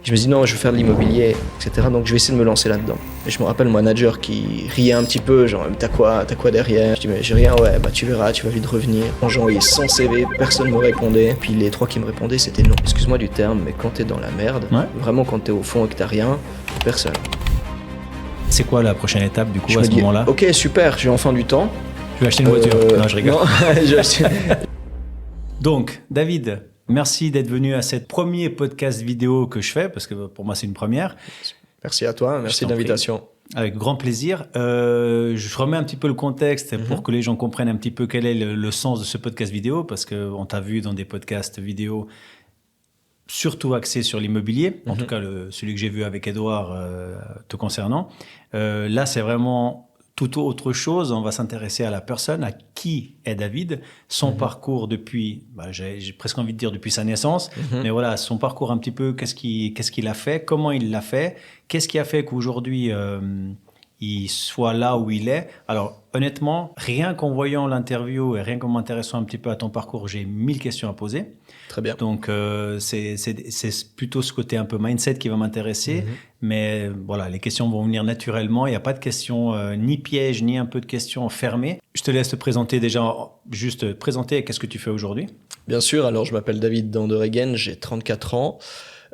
Je me dis non, je veux faire de l'immobilier, etc. Donc je vais essayer de me lancer là-dedans. Et je me rappelle mon manager qui riait un petit peu, genre t'as quoi derrière? Je dis mais j'ai rien, ouais, bah tu verras, tu vas vite revenir. J'ai envoyé 100 CV, personne ne me répondait. Puis les 3 qui me répondaient c'était non. Excuse-moi du terme, mais quand t'es dans la merde, vraiment quand t'es au fond et que t'as rien, personne. C'est quoi la prochaine étape du coup à ce dis, moment-là? Ok, super, j'ai enfin du temps. Tu vas acheter une voiture? Non, je rigole. Non, j'ai acheté... Donc, David, merci d'être venu à ce premier podcast vidéo que je fais, parce que pour moi, c'est une première. Merci à toi, merci de l'invitation. Avec grand plaisir. Je remets un petit peu le contexte pour que les gens comprennent un petit peu quel est le sens de ce podcast vidéo, parce qu'on t'a vu dans des podcasts vidéo surtout axés sur l'immobilier, en tout cas celui que j'ai vu avec Edouard te concernant. Là, c'est vraiment... tout autre chose, on va s'intéresser à la personne, à qui est David, son parcours depuis, j'ai presque envie de dire depuis sa naissance, mais voilà, son parcours un petit peu, qu'est-ce qu'il a fait, comment il l'a fait, qu'est-ce qui a fait qu'aujourd'hui il soit là où il est. Alors honnêtement, rien qu'en voyant l'interview et rien qu'en m'intéressant un petit peu à ton parcours, j'ai 1000 questions à poser. Très bien. Donc, c'est plutôt ce côté un peu mindset qui va m'intéresser. Mais voilà, les questions vont venir naturellement. Il n'y a pas de questions ni pièges, ni un peu de questions fermées. Je te laisse te présenter déjà, juste te présenter qu'est-ce que tu fais aujourd'hui. Bien sûr, alors je m'appelle David Danderegen, j'ai 34 ans.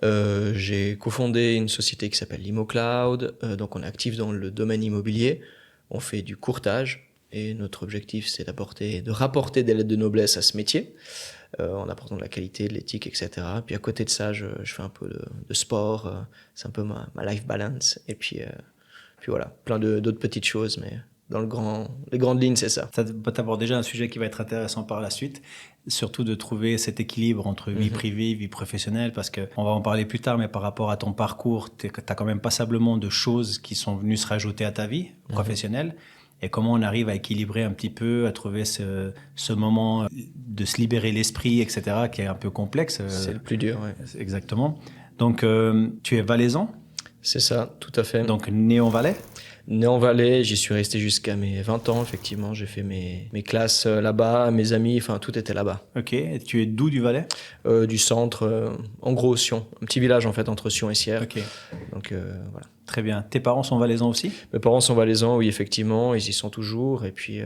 J'ai cofondé une société qui s'appelle LimoCloud. Donc, on est actif dans le domaine immobilier. On fait du courtage et notre objectif, c'est de rapporter des lettres de noblesse à ce métier. En apportant de la qualité, de l'éthique, etc. Puis à côté de ça, je fais un peu de sport, c'est un peu ma life balance. Et puis voilà, plein d'autres petites choses, mais dans les grandes lignes, c'est ça. Ça t'aborde déjà un sujet qui va être intéressant par la suite, surtout de trouver cet équilibre entre vie privée, vie professionnelle, parce qu'on va en parler plus tard, mais par rapport à ton parcours, tu as quand même passablement de choses qui sont venues se rajouter à ta vie professionnelle. Et comment on arrive à équilibrer un petit peu, à trouver ce moment de se libérer l'esprit, etc., qui est un peu complexe. C'est le plus dur, oui. Exactement. Donc, tu es valaisan? C'est ça, tout à fait. Donc, né en Valais? Né en Valais, j'y suis resté jusqu'à mes 20 ans, effectivement. J'ai fait mes classes là-bas, mes amis, enfin, tout était là-bas. Ok. Et tu es d'où du Valais? Du centre, en gros, Sion. Un petit village, en fait, entre Sion et Sierre. Ok. Donc, voilà. Très bien. Tes parents sont valaisans aussi? Mes parents sont valaisans, oui, effectivement. Ils y sont toujours. Et puis,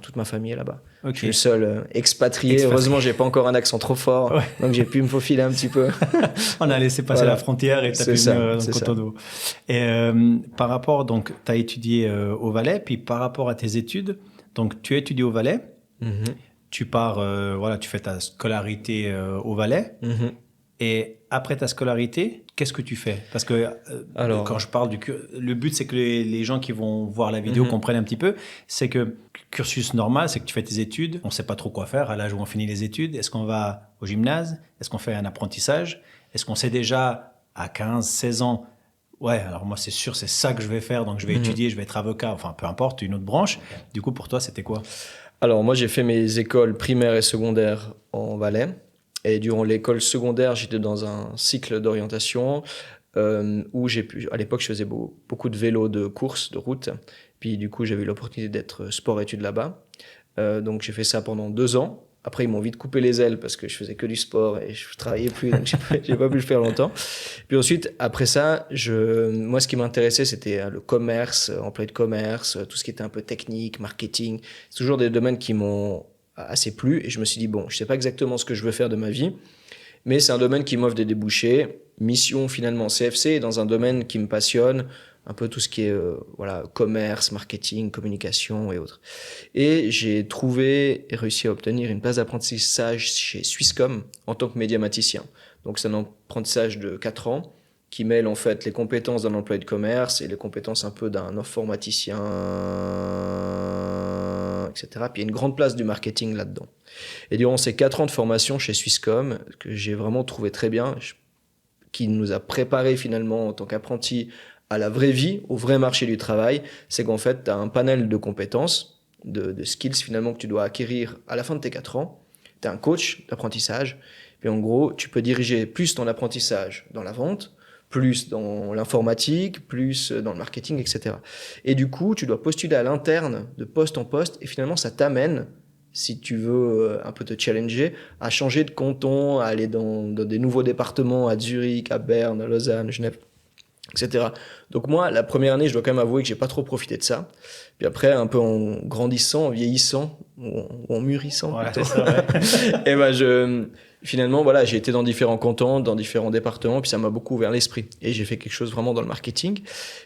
toute ma famille est là-bas. Okay. Je suis le seul expatrié. Heureusement, j'ai pas encore un accent trop fort. Ouais. Donc, j'ai pu me faufiler un petit peu. On a laissé passer la frontière et t'as pu venir dans Cotonou. Et par rapport, donc, tu as étudié au Valais. Puis par rapport à tes études, donc, tu as étudié au Valais. Tu pars, tu fais ta scolarité au Valais. Et après ta scolarité, qu'est-ce que tu fais? Parce que quand je parle le but, c'est que les gens qui vont voir la vidéo comprennent un petit peu. C'est que cursus normal, c'est que tu fais tes études. On ne sait pas trop quoi faire à l'âge où on finit les études. Est-ce qu'on va au gymnase? Est-ce qu'on fait un apprentissage? Est-ce qu'on sait déjà à 15, 16 ans, ouais, alors moi c'est sûr, c'est ça que je vais faire. Donc je vais étudier, je vais être avocat. Enfin, peu importe, une autre branche. Du coup, pour toi, c'était quoi? Alors moi, j'ai fait mes écoles primaires et secondaires en Valais. Et durant l'école secondaire, j'étais dans un cycle d'orientation où à l'époque, je faisais beaucoup de vélo, de course, de route. Puis du coup, j'avais eu l'opportunité d'être sport-études là-bas. Donc j'ai fait ça pendant 2 ans. Après, ils m'ont vite coupé les ailes parce que je faisais que du sport et je travaillais plus, donc j'ai pas pu le faire longtemps. Puis ensuite, après ça, moi, ce qui m'intéressait, c'était le commerce, employé de commerce, tout ce qui était un peu technique, marketing. C'est toujours des domaines qui m'ont assez plu et je me suis dit, bon, je sais pas exactement ce que je veux faire de ma vie, mais c'est un domaine qui m'offre des débouchés. Mission, finalement, CFC, dans un domaine qui me passionne, un peu tout ce qui est commerce, marketing, communication et autres. Et j'ai trouvé et réussi à obtenir une place d'apprentissage chez Swisscom en tant que médiamaticien. Donc c'est un apprentissage de 4 ans qui mêle en fait les compétences d'un employé de commerce et les compétences un peu d'un informaticien, etc. Puis il y a une grande place du marketing là-dedans. Et durant ces 4 ans de formation chez Swisscom, que j'ai vraiment trouvé très bien, qui nous a préparé finalement en tant qu'apprenti à la vraie vie, au vrai marché du travail, c'est qu'en fait, tu as un panel de compétences, de skills finalement que tu dois acquérir à la fin de tes 4 ans. Tu as un coach d'apprentissage. Puis en gros, tu peux diriger plus ton apprentissage dans la vente, plus dans l'informatique, plus dans le marketing, etc. Et du coup, tu dois postuler à l'interne de poste en poste et finalement, ça t'amène, si tu veux un peu te challenger, à changer de canton, à aller dans des nouveaux départements, à Zurich, à Berne, à Lausanne, Genève, etc. Donc moi, la première année, je dois quand même avouer que j'ai pas trop profité de ça. Puis après, un peu en grandissant, en vieillissant, ou en mûrissant plutôt, c'est ça, ouais. et ben finalement, voilà, j'ai été dans différents cantons, dans différents départements, puis ça m'a beaucoup ouvert l'esprit. Et j'ai fait quelque chose vraiment dans le marketing.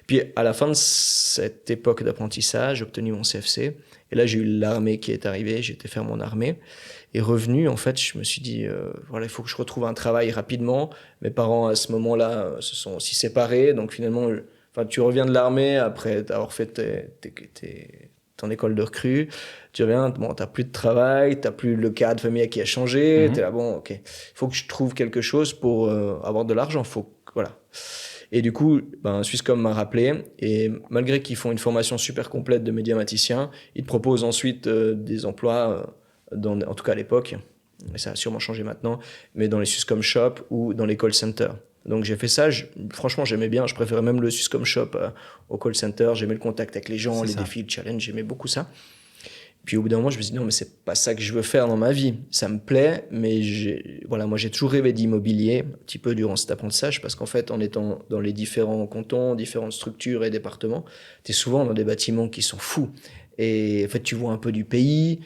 Puis à la fin de cette époque d'apprentissage, j'ai obtenu mon CFC. Et là, j'ai eu l'armée qui est arrivée, j'ai été faire mon armée. Et revenu, en fait, je me suis dit, voilà, il faut que je retrouve un travail rapidement. Mes parents, à ce moment-là, se sont aussi séparés. Donc finalement, tu reviens de l'armée après avoir fait ton école de recrue. Tu reviens, bon, t'as plus de travail, t'as plus le cadre familial qui a changé. T'es là, bon, ok, il faut que je trouve quelque chose pour avoir de l'argent. Voilà. Et du coup, Swisscom m'a rappelé, et malgré qu'ils font une formation super complète de médiaticien, ils te proposent ensuite des emplois, en tout cas à l'époque, mais ça a sûrement changé maintenant, mais dans les Swisscom Shop ou dans les call centers. Donc j'ai fait ça, franchement j'aimais bien, je préférais même le Swisscom Shop au call center, j'aimais le contact avec les gens, défis, le challenge, j'aimais beaucoup ça. Puis au bout d'un moment, je me suis dit non, mais c'est pas ça que je veux faire dans ma vie. Ça me plaît, mais moi j'ai toujours rêvé d'immobilier, un petit peu durant cet apprentissage, parce qu'en fait, en étant dans les différents cantons, différentes structures et départements, t'es souvent dans des bâtiments qui sont fous. Et en fait, tu vois un peu du pays,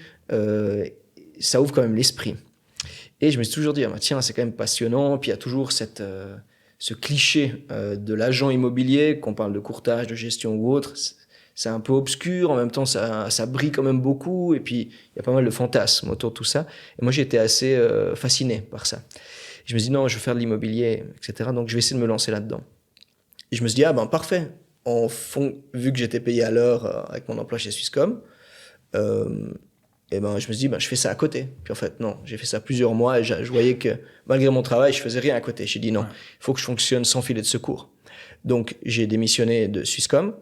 ça ouvre quand même l'esprit. Et je me suis toujours dit, tiens, c'est quand même passionnant. Puis il y a toujours ce cliché de l'agent immobilier, qu'on parle de courtage, de gestion ou autre. C'est un peu obscur, en même temps ça brille quand même beaucoup, et puis il y a pas mal de fantasmes autour de tout ça. Et moi j'étais assez fasciné par ça. Et je me suis dit non, je veux faire de l'immobilier, etc. Donc je vais essayer de me lancer là-dedans. Et je me suis dit parfait, vu que j'étais payé à l'heure avec mon emploi chez Swisscom, et je me suis dit je fais ça à côté. Puis en fait non, j'ai fait ça plusieurs mois, et je voyais que malgré mon travail, je faisais rien à côté. J'ai dit non, il faut que je fonctionne sans filet de secours. Donc j'ai démissionné de Swisscom.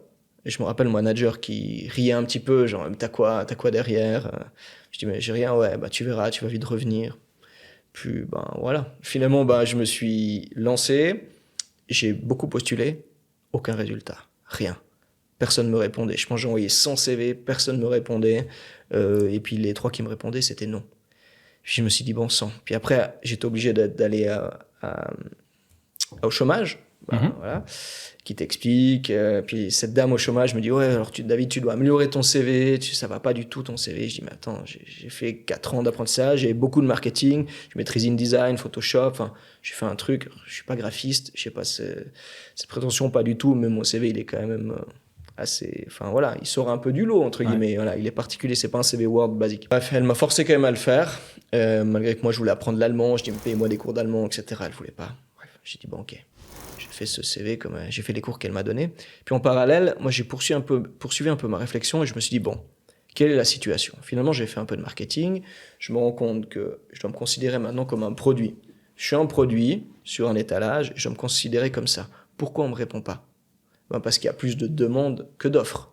Et je me rappelle mon manager qui riait un petit peu, genre, t'as quoi derrière? Je dis, mais j'ai rien, ouais, tu verras, tu vas vite revenir. Puis, voilà. Finalement, je me suis lancé, j'ai beaucoup postulé, aucun résultat, rien. Personne ne me répondait. Je pense que j'ai envoyé 100 CV, personne ne me répondait. Et puis les 3 qui me répondaient, c'était non. Puis je me suis dit, bon sang. Puis après, j'étais obligé d'aller au chômage. Voilà, qui t'explique. Puis cette dame au chômage me dit ouais, alors David, tu dois améliorer ton CV, ça va pas du tout ton CV. Je dis mais attends, j'ai fait 4 ans d'apprentissage, j'ai beaucoup de marketing, je maîtrise InDesign, Photoshop, j'ai fait un truc, je suis pas graphiste, je sais pas, c'est prétention pas du tout, mais mon CV il est quand même assez, il sort un peu du lot entre guillemets, voilà, il est particulier, c'est pas un CV Word basique. Bref, elle m'a forcé quand même à le faire, malgré que moi je voulais apprendre l'allemand, je dis paye-moi des cours d'allemand, etc. Elle voulait pas. Bref, j'ai dit bon ok. J'ai fait ce CV, j'ai fait les cours qu'elle m'a donnés. Puis en parallèle, moi j'ai poursuivi un peu ma réflexion, et je me suis dit bon, quelle est la situation? Finalement, j'ai fait un peu de marketing, je me rends compte que je dois me considérer maintenant comme un produit. Je suis un produit sur un étalage, et je dois me considérer comme ça. Pourquoi on me répond pas? Parce qu'il y a plus de demandes que d'offres.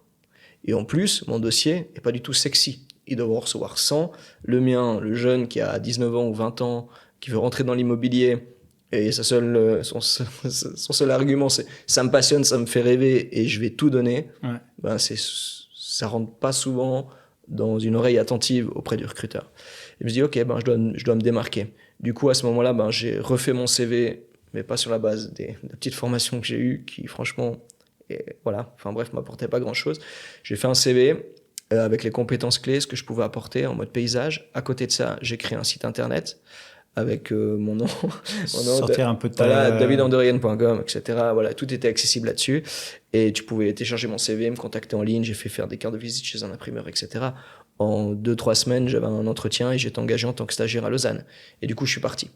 Et en plus, mon dossier n'est pas du tout sexy. Ils doivent en recevoir 100. Le mien, le jeune qui a 19 ans ou 20 ans, qui veut rentrer dans l'immobilier, et son seul argument, c'est ça me passionne, ça me fait rêver et je vais tout donner. Ouais. Ça rentre pas souvent dans une oreille attentive auprès du recruteur. Et je me dis ok, je dois me démarquer. Du coup, à ce moment-là, j'ai refait mon CV, mais pas sur la base des petites formations que j'ai eues, qui franchement, m'apportaient pas grand-chose. J'ai fait un CV avec les compétences clés, ce que je pouvais apporter en mode paysage. À côté de ça, j'ai créé un site internet avec mon nom, sortir un peu de davidanderian.com, etc. Voilà, tout était accessible là-dessus, et tu pouvais télécharger mon CV, me contacter en ligne. J'ai fait faire des cartes de visite chez un imprimeur, etc. En 2-3 semaines, j'avais un entretien et j'étais engagé en tant que stagiaire à Lausanne. Et du coup, je suis parti.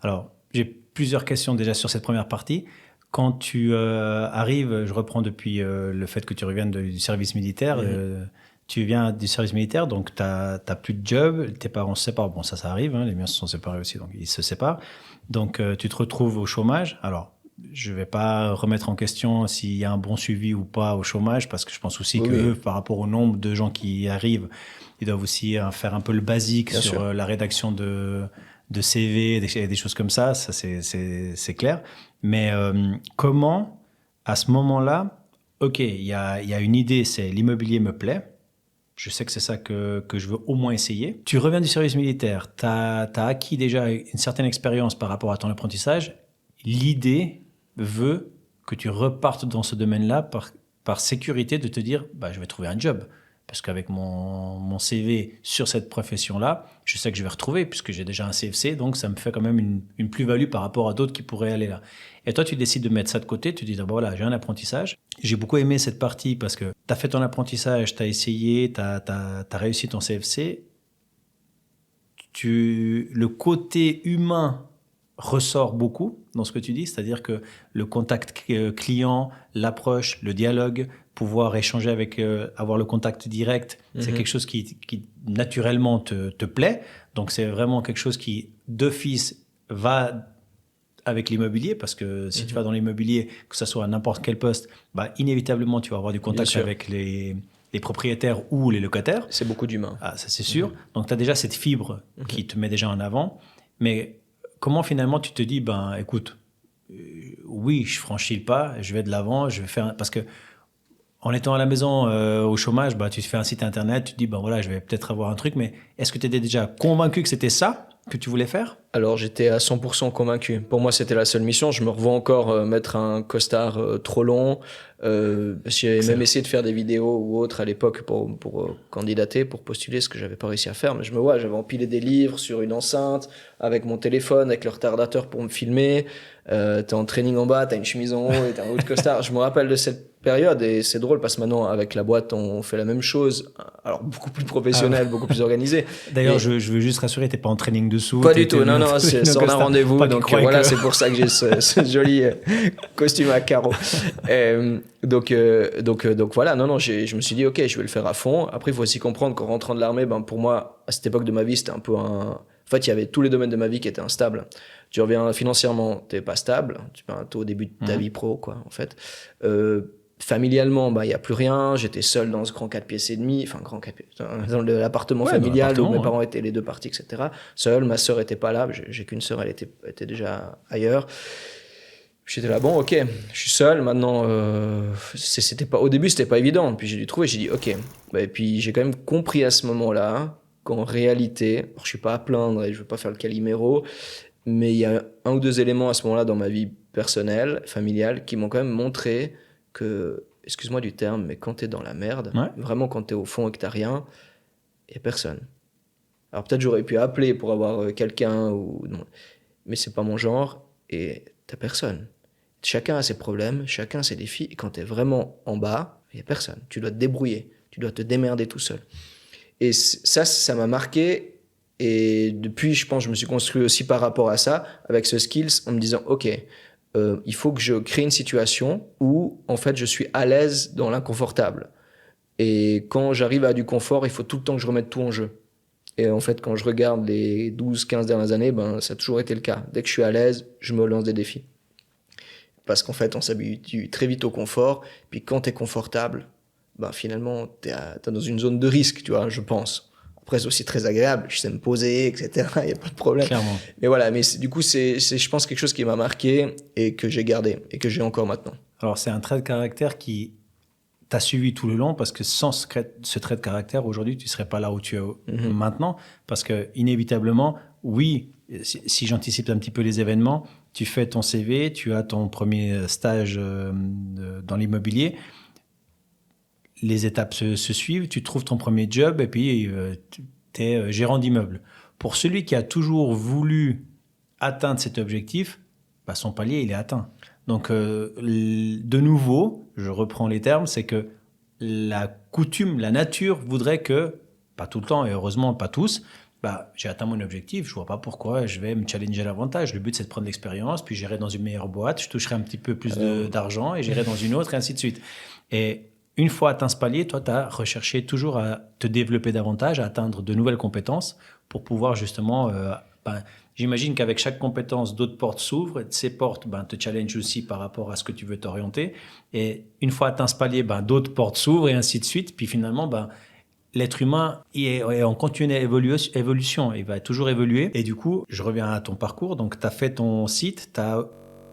Alors, j'ai plusieurs questions déjà sur cette première partie. Quand tu arrives, je reprends depuis le fait que tu reviennes du service militaire. Tu viens du service militaire, donc tu n'as plus de job, tes parents se séparent. Bon, ça arrive, les miens se sont séparés aussi, donc ils se séparent. Donc, tu te retrouves au chômage. Alors, je ne vais pas remettre en question s'il y a un bon suivi ou pas au chômage, parce que je pense aussi que par rapport au nombre de gens qui arrivent, ils doivent aussi faire un peu le basique Bien sur sûr. La rédaction de CV, des choses comme ça c'est clair. Mais comment, à ce moment-là, ok, il y a une idée, c'est l'immobilier me plaît. Je sais que c'est ça que je veux au moins essayer. Tu reviens du service militaire, tu as acquis déjà une certaine expérience par rapport à ton apprentissage. L'idée veut que tu repartes dans ce domaine-là par sécurité de te dire je vais trouver un job. Parce qu'avec mon CV sur cette profession-là, je sais que je vais retrouver puisque j'ai déjà un CFC, donc ça me fait quand même une plus-value par rapport à d'autres qui pourraient aller là. Et toi, tu décides de mettre ça de côté, tu te dis j'ai un apprentissage. J'ai beaucoup aimé cette partie parce que tu as fait ton apprentissage, tu as essayé, tu as réussi ton CFC. Le côté humain ressort beaucoup dans ce que tu dis, c'est-à-dire que le contact client, l'approche, le dialogue, pouvoir échanger avec, avoir le contact direct, c'est quelque chose qui naturellement te plaît. Donc c'est vraiment quelque chose qui d'office va avec l'immobilier, parce que si tu vas dans l'immobilier, que ce soit à n'importe quel poste, inévitablement tu vas avoir du contact avec les propriétaires ou les locataires. C'est beaucoup d'humains. Ah, ça c'est sûr. Donc tu as déjà cette fibre qui te met déjà en avant. Mais comment finalement tu te dis, écoute, oui, je franchis le pas, je vais de l'avant, je vais faire... Parce que en étant à la maison au chômage, tu te fais un site internet, tu te dis, je vais peut-être avoir un truc, mais est-ce que tu étais déjà convaincu que c'était ça que tu voulais faire? Alors, j'étais à 100% convaincu. Pour moi, c'était la seule mission. Je me revois encore mettre un costard trop long. J'ai même essayé de faire des vidéos ou autres à l'époque pour candidater, pour postuler, ce que j'avais pas réussi à faire. Mais je me vois, j'avais empilé des livres sur une enceinte, avec mon téléphone, avec le retardateur pour me filmer. T'es en training en bas, t'as une chemise en haut et t'as un haut de costard. Je me rappelle de cette période et c'est drôle parce que maintenant, avec la boîte, on fait la même chose. Alors, beaucoup plus professionnel, beaucoup plus organisé. D'ailleurs, je veux juste rassurer, t'es pas en training dessous. Pas du tout, non, c'est sur un rendez-vous. Donc voilà, c'est pour ça que j'ai ce joli costume à carreaux. Donc voilà, non, je me suis dit, ok, je vais le faire à fond. Après, il faut aussi comprendre qu'en rentrant de l'armée, pour moi, à cette époque de ma vie, c'était un peu En fait, il y avait tous les domaines de ma vie qui étaient instables. Tu reviens financièrement, t'es pas stable. Tu es au début de ta vie pro, quoi, en fait. Familialement, il y a plus rien. J'étais seul dans ce grand 4 pièces et demi, dans l'appartement familial où mes parents étaient les deux partis, etc. Seul, ma sœur était pas là. J'ai qu'une sœur, elle était déjà ailleurs. J'étais là, bon, ok, je suis seul. Maintenant, au début, c'était pas évident. Puis j'ai dû trouver, j'ai dit, ok. Et puis j'ai quand même compris à ce moment-là qu'en réalité, alors je suis pas à plaindre et je veux pas faire le Calimero, mais il y a un ou deux éléments à ce moment-là dans ma vie personnelle, familiale, qui m'ont quand même montré que, excuse-moi du terme, mais quand t'es dans la merde, vraiment quand t'es au fond et que t'as rien, il y a personne. Alors peut-être j'aurais pu appeler pour avoir quelqu'un, mais c'est pas mon genre, et t'as personne. Chacun a ses problèmes, chacun a ses défis, et quand t'es vraiment en bas, il y a personne. Tu dois te débrouiller, tu dois te démerder tout seul. Et ça m'a marqué. Et depuis, je pense, je me suis construit aussi par rapport à ça, avec ce skills, en me disant, ok, il faut que je crée une situation où, en fait, je suis à l'aise dans l'inconfortable. Et quand j'arrive à du confort, il faut tout le temps que je remette tout en jeu. Et en fait, quand je regarde les 12-15 dernières années, ça a toujours été le cas. Dès que je suis à l'aise, je me lance des défis. Parce qu'en fait, on s'habitue très vite au confort. Puis quand t'es confortable, finalement, t'es dans une zone de risque, tu vois, je pense. Après, c'est aussi très agréable. Je sais me poser, etc. Il n'y a pas de problème. Clairement. Mais voilà, du coup, c'est, je pense, quelque chose qui m'a marqué et que j'ai gardé et que j'ai encore maintenant. Alors, c'est un trait de caractère qui t'a suivi tout le long parce que sans ce trait de caractère, aujourd'hui, tu ne serais pas là où tu es maintenant. Parce que, inévitablement, oui, si j'anticipe un petit peu les événements, tu fais ton CV, tu as ton premier stage dans l'immobilier. Les étapes se suivent, tu trouves ton premier job et puis tu es gérant d'immeuble. Pour celui qui a toujours voulu atteindre cet objectif, son palier, il est atteint. Donc, de nouveau, je reprends les termes, c'est que la nature voudrait que, pas tout le temps et heureusement pas tous, j'ai atteint mon objectif, je ne vois pas pourquoi je vais me challenger davantage. Le but, c'est de prendre l'expérience, puis j'irai dans une meilleure boîte, je toucherai un petit peu plus d'argent et j'irai dans une autre et ainsi de suite. Et une fois atteint ce palier, toi, tu as recherché toujours à te développer davantage, à atteindre de nouvelles compétences pour pouvoir justement... j'imagine qu'avec chaque compétence, d'autres portes s'ouvrent. Ces portes te challengent aussi par rapport à ce que tu veux t'orienter. Et une fois atteint ce palier, d'autres portes s'ouvrent et ainsi de suite. Puis finalement, l'être humain est en continue évolution. Il va toujours évoluer. Et du coup, je reviens à ton parcours. Donc, tu as fait ton site, tu as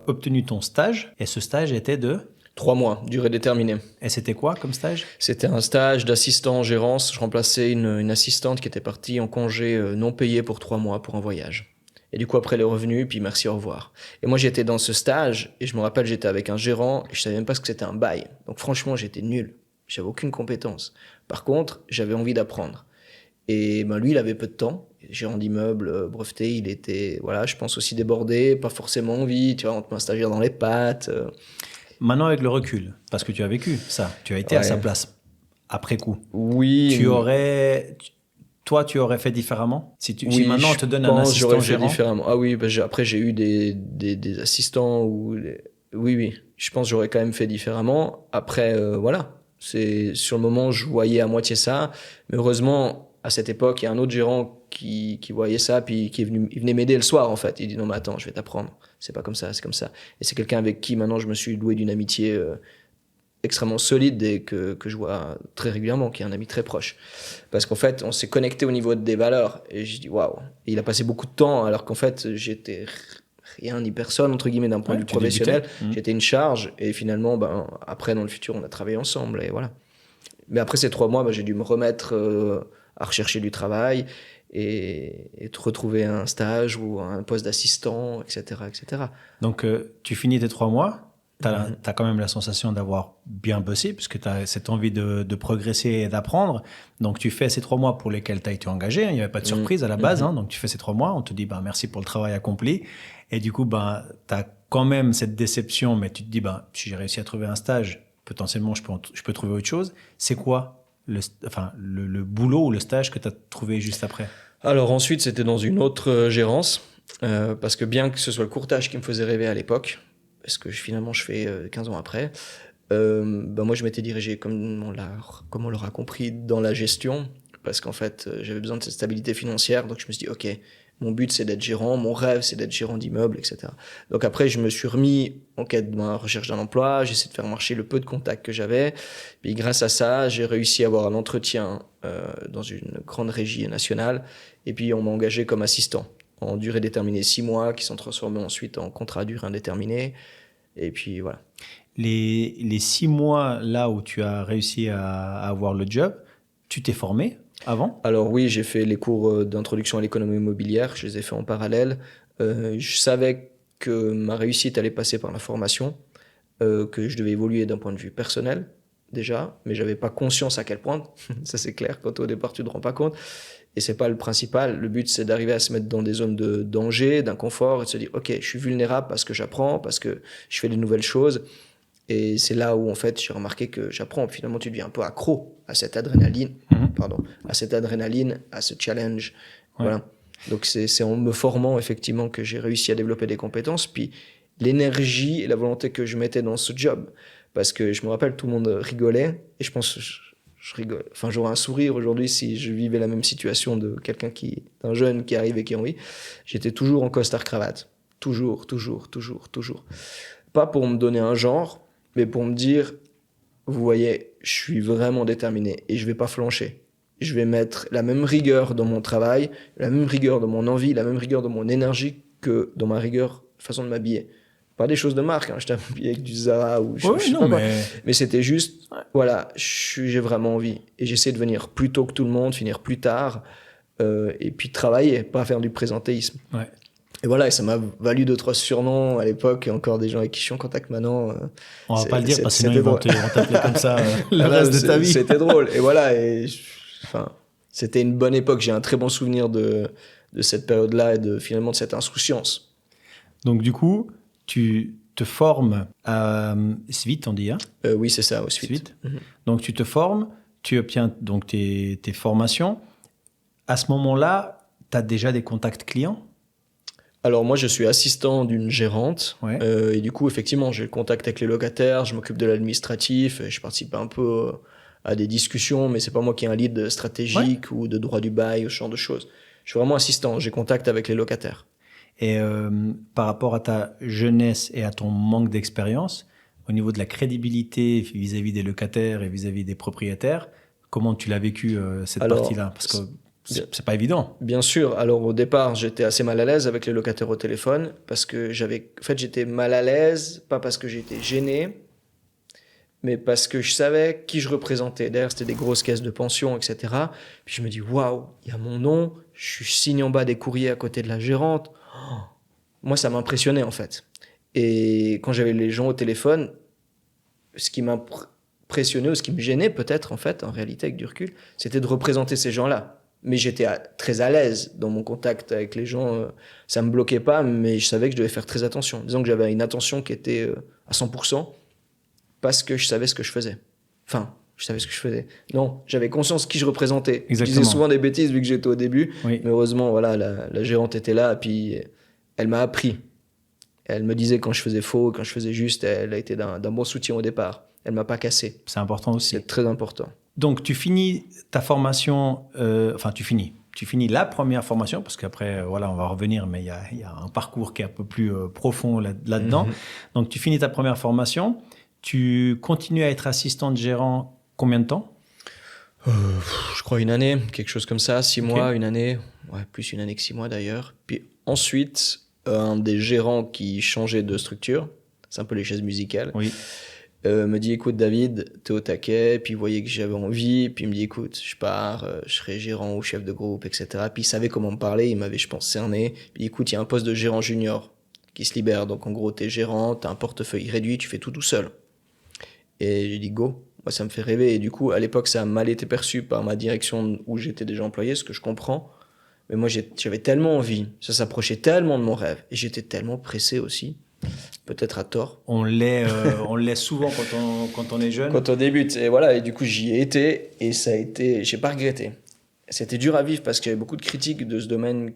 obtenu ton stage. Et ce stage était de... 3 mois, durée déterminée. Et c'était quoi comme stage? C'était un stage d'assistant en gérance. Je remplaçais une assistante qui était partie en congé non payé pour 3 mois pour un voyage. Et du coup, après, elle est revenue, puis merci, au revoir. Et moi, j'étais dans ce stage, et je me rappelle, j'étais avec un gérant, et je savais même pas ce que c'était un bail. Donc franchement, j'étais nul. J'avais aucune compétence. Par contre, j'avais envie d'apprendre. Et ben, lui, il avait peu de temps. Gérant d'immeuble, breveté, il était, voilà, je pense aussi débordé, pas forcément envie, tu vois, on te met un stagiaire dans les pattes. Maintenant, avec le recul, parce que tu as vécu ça, tu as été à sa place, après coup. Oui. Toi, tu aurais fait différemment? Si maintenant on te donne un assistant gérant? Différemment. Ah oui, après j'ai eu des assistants oui, je pense que j'aurais quand même fait différemment. Après, voilà, sur le moment, je voyais à moitié ça. Mais heureusement, à cette époque, il y a un autre gérant qui voyait ça, puis il venait m'aider le soir, en fait. Il dit non, mais attends, je vais t'apprendre. C'est pas comme ça, c'est comme ça. Et c'est quelqu'un avec qui maintenant je me suis doué d'une amitié extrêmement solide et que je vois très régulièrement, qui est un ami très proche. Parce qu'en fait, on s'est connecté au niveau des valeurs. Et je dis waouh. Il a passé beaucoup de temps, alors qu'en fait, j'étais rien ni personne, entre guillemets, d'un point de vue professionnel. J'étais une charge. Et finalement, après, dans le futur, on a travaillé ensemble. Et voilà. Mais après ces 3 mois, j'ai dû me remettre à rechercher du travail et retrouver un stage ou un poste d'assistant, etc., etc. Donc, tu finis tes 3 mois. Tu as quand même la sensation d'avoir bien bossé, puisque tu as cette envie de progresser et d'apprendre. Donc, tu fais ces 3 mois pour lesquels tu as été engagé. Il n'y avait pas de surprise à la base. Donc, tu fais ces 3 mois. On te dit merci pour le travail accompli. Et du coup, tu as quand même cette déception, mais tu te dis si j'ai réussi à trouver un stage, potentiellement, je peux trouver autre chose. C'est quoi le boulot ou le stage que tu as trouvé juste après? Alors, ensuite, c'était dans une autre gérance. Parce que bien que ce soit le courtage qui me faisait rêver à l'époque, parce que finalement je fais 15 ans après, moi je m'étais dirigé, comme on l'aura compris, dans la gestion, parce qu'en fait j'avais besoin de cette stabilité financière, donc je me suis dit ok, mon but c'est d'être gérant, mon rêve c'est d'être gérant d'immeuble, etc. Donc après je me suis remis en quête de ma recherche d'un emploi, j'ai essayé de faire marcher le peu de contacts que j'avais, puis grâce à ça j'ai réussi à avoir un entretien dans une grande régie nationale, et puis on m'a engagé comme assistant en durée déterminée 6 mois, qui sont transformés ensuite en contrat à durée indéterminée. Et puis voilà. Les 6 mois là où tu as réussi à avoir le job, tu t'es formé avant? Alors oui, j'ai fait les cours d'introduction à l'économie immobilière, je les ai fait en parallèle. Je savais que ma réussite allait passer par la formation, que je devais évoluer d'un point de vue personnel déjà, mais j'avais pas conscience à quel point. Ça c'est clair, quand au départ tu te rends pas compte. Et c'est pas le principal. Le but, c'est d'arriver à se mettre dans des zones de danger, d'inconfort, et de se dire, OK, je suis vulnérable parce que j'apprends, parce que je fais des nouvelles choses. Et c'est là où, en fait, j'ai remarqué que j'apprends. Finalement, tu deviens un peu accro à cette adrénaline, à ce challenge. Ouais. Voilà. Donc, c'est en me formant, effectivement, que j'ai réussi à développer des compétences. Puis, l'énergie et la volonté que je mettais dans ce job. Parce que je me rappelle, tout le monde rigolait. Et je pense... Je rigole. Enfin, j'aurais un sourire aujourd'hui si je vivais la même situation d'un jeune qui arrive et qui a envie. J'étais toujours en costard-cravate. Toujours. Pas pour me donner un genre, mais pour me dire, vous voyez, je suis vraiment déterminé et je vais pas flancher. Je vais mettre la même rigueur dans mon travail, la même rigueur dans mon envie, la même rigueur dans mon énergie que dans ma façon de m'habiller. Pas des choses de marque, hein. Je t'ai habillé avec du Zara ou je sais pas quoi. Mais c'était juste, voilà, j'ai vraiment envie. Et j'essaie de venir plus tôt que tout le monde, finir plus tard, et puis travailler, pas faire du présentéisme. Ouais. Et voilà, et ça m'a valu 2-3 surnoms à l'époque, et encore des gens avec qui je suis en contact maintenant. On va pas le dire parce que sinon ils vont t'appeler comme ça le reste de ta vie. C'était drôle. Et voilà, c'était une bonne époque. J'ai un très bon souvenir de cette période-là et finalement de cette insouciance. Donc du coup, tu te formes à SVIT, on dit, hein? Oui, c'est ça, au SVIT. Mm-hmm. Donc, tu te formes, tu obtiens donc tes formations. À ce moment-là, tu as déjà des contacts clients? Alors, moi, je suis assistant d'une gérante. Ouais. Et du coup, effectivement, j'ai le contact avec les locataires, je m'occupe de l'administratif, je participe un peu à des discussions, mais c'est pas moi qui ai un lead stratégique ou de droit du bail, ce genre de choses. Je suis vraiment assistant, j'ai contact avec les locataires. Et par rapport à ta jeunesse et à ton manque d'expérience, au niveau de la crédibilité vis-à-vis des locataires et vis-à-vis des propriétaires, comment tu l'as vécu cette partie-là? Parce que c'est pas évident. Bien sûr. Alors au départ, j'étais assez mal à l'aise avec les locataires au téléphone parce que j'étais mal à l'aise, pas parce que j'étais gêné, mais parce que je savais qui je représentais. D'ailleurs, c'était des grosses caisses de pension, etc. Puis je me dis, waouh, il y a mon nom, je signe en bas des courriers à côté de la gérante. Oh, moi, ça m'impressionnait en fait. Et quand j'avais les gens au téléphone, ce qui m'impressionnait ou ce qui me gênait peut-être en fait, en réalité avec du recul, c'était de représenter ces gens-là. Mais j'étais très à l'aise dans mon contact avec les gens. Ça me bloquait pas, mais je savais que je devais faire très attention. Disons que j'avais une attention qui était à 100% parce que je savais ce que je faisais. Enfin, je savais ce que je faisais. Non, j'avais conscience qui je représentais. Exactement. Je disais souvent des bêtises vu que j'étais au début. Oui. Mais heureusement, voilà, la gérante était là, puis elle m'a appris. Elle me disait quand je faisais faux, quand je faisais juste. Elle a été d'un bon soutien au départ. Elle m'a pas cassé. C'est important aussi. C'est très important. Donc, tu finis ta formation, tu finis la première formation, parce qu'après, voilà, on va revenir, mais il y a un parcours qui est un peu plus profond là-dedans. Donc, tu finis ta première formation, tu continues à être assistant de gérant combien de temps ? Je crois une année, quelque chose comme ça, 6 mois, une année, ouais, plus une année que 6 mois d'ailleurs. Puis ensuite, un des gérants qui changeait de structure, c'est un peu les chaises musicales, me dit écoute David, t'es au taquet, puis il voyait que j'avais envie, puis il me dit écoute, je pars, je serai gérant ou chef de groupe, etc. Puis il savait comment me parler, il m'avait je pense cerné, puis écoute, il y a un poste de gérant junior qui se libère, donc en gros t'es gérant, t'as un portefeuille réduit, tu fais tout seul. Et j'ai dit go, moi ça me fait rêver, et du coup à l'époque ça a mal été perçu par ma direction où j'étais déjà employé, ce que je comprends, mais moi j'avais tellement envie, ça s'approchait tellement de mon rêve, et j'étais tellement pressé aussi. Peut-être à tort. On l'est souvent quand on est jeune. Quand on débute. Et voilà, et du coup, j'y ai été et ça a été, j'ai pas regretté. C'était dur à vivre parce qu'il y avait beaucoup de critiques de ce domaine,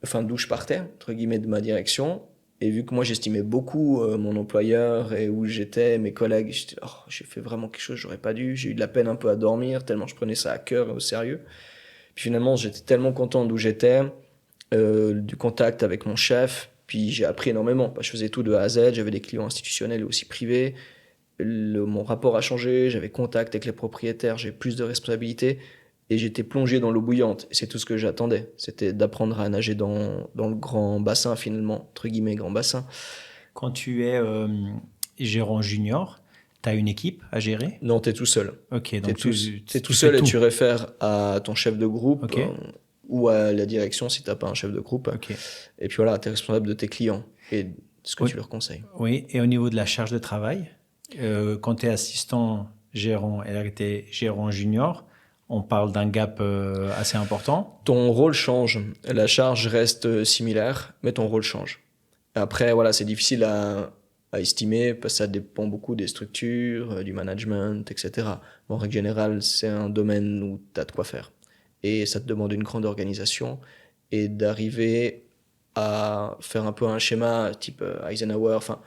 enfin, d'où je partais, entre guillemets, de ma direction. Et vu que moi, j'estimais beaucoup mon employeur et où j'étais, mes collègues, j'étais, j'ai fait vraiment quelque chose, j'aurais pas dû. J'ai eu de la peine un peu à dormir, tellement je prenais ça à cœur et au sérieux. Puis finalement, j'étais tellement content d'où j'étais, du contact avec mon chef. Puis j'ai appris énormément. Je faisais tout de A à Z, j'avais des clients institutionnels et aussi privés. Mon rapport a changé, j'avais contact avec les propriétaires, j'ai plus de responsabilités et j'étais plongé dans l'eau bouillante. Et c'est tout ce que j'attendais. C'était d'apprendre à nager dans le grand bassin finalement, entre guillemets, grand bassin. Quand tu es gérant junior, tu as une équipe à gérer ? Non, tu es tout seul. Ok, donc t'es tout seul et tu réfères à ton chef de groupe. Okay. Ou à la direction si tu n'as pas un chef de groupe. Okay. Et puis voilà, tu es responsable de tes clients et de ce que tu leur conseilles. Oui, et au niveau de la charge de travail, quand tu es assistant gérant et là tu es gérant junior, on parle d'un gap assez important. Ton rôle change. La charge reste similaire, mais ton rôle change. Après, voilà, c'est difficile à estimer parce que ça dépend beaucoup des structures, du management, etc. En règle générale, c'est un domaine où tu as de quoi faire. Et ça te demande une grande organisation et d'arriver à faire un peu un schéma type Eisenhower, enfin,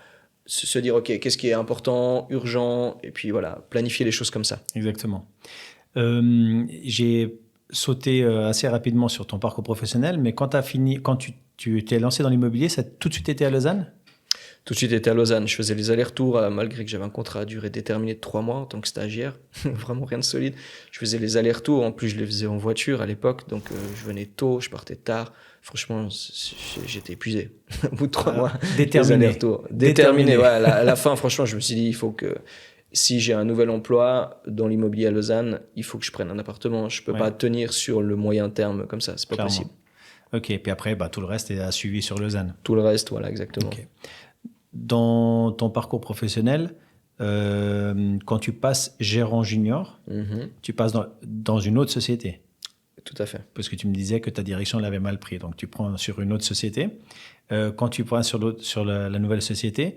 se dire, OK, qu'est-ce qui est important, urgent, et puis voilà, planifier les choses comme ça. Exactement. J'ai sauté assez rapidement sur ton parcours professionnel, mais quand tu t'es lancé dans l'immobilier, ça a tout de suite été à Lausanne ? Tout de suite été à Lausanne. Je faisais les allers-retours, malgré que j'avais un contrat à durée déterminée de 3 mois en tant que stagiaire. Vraiment rien de solide. Je faisais les allers-retours. En plus, je les faisais en voiture à l'époque. Donc, je venais tôt, je partais tard. Franchement, j'étais épuisé. Au bout de 3 mois. Déterminé. Déterminé. Ouais, à la fin, franchement, je me suis dit, il faut que si j'ai un nouvel emploi dans l'immobilier à Lausanne, il faut que je prenne un appartement. Je peux pas tenir sur le moyen terme comme ça. C'est pas possible. Ok. Puis après, tout le reste est suivi sur Lausanne. Tout le reste, voilà, exactement. Okay. Dans ton parcours professionnel, quand tu passes gérant junior, tu passes dans une autre société. Tout à fait. Parce que tu me disais que ta direction l'avait mal pris. Donc, tu prends sur une autre société. Quand tu prends sur la nouvelle société,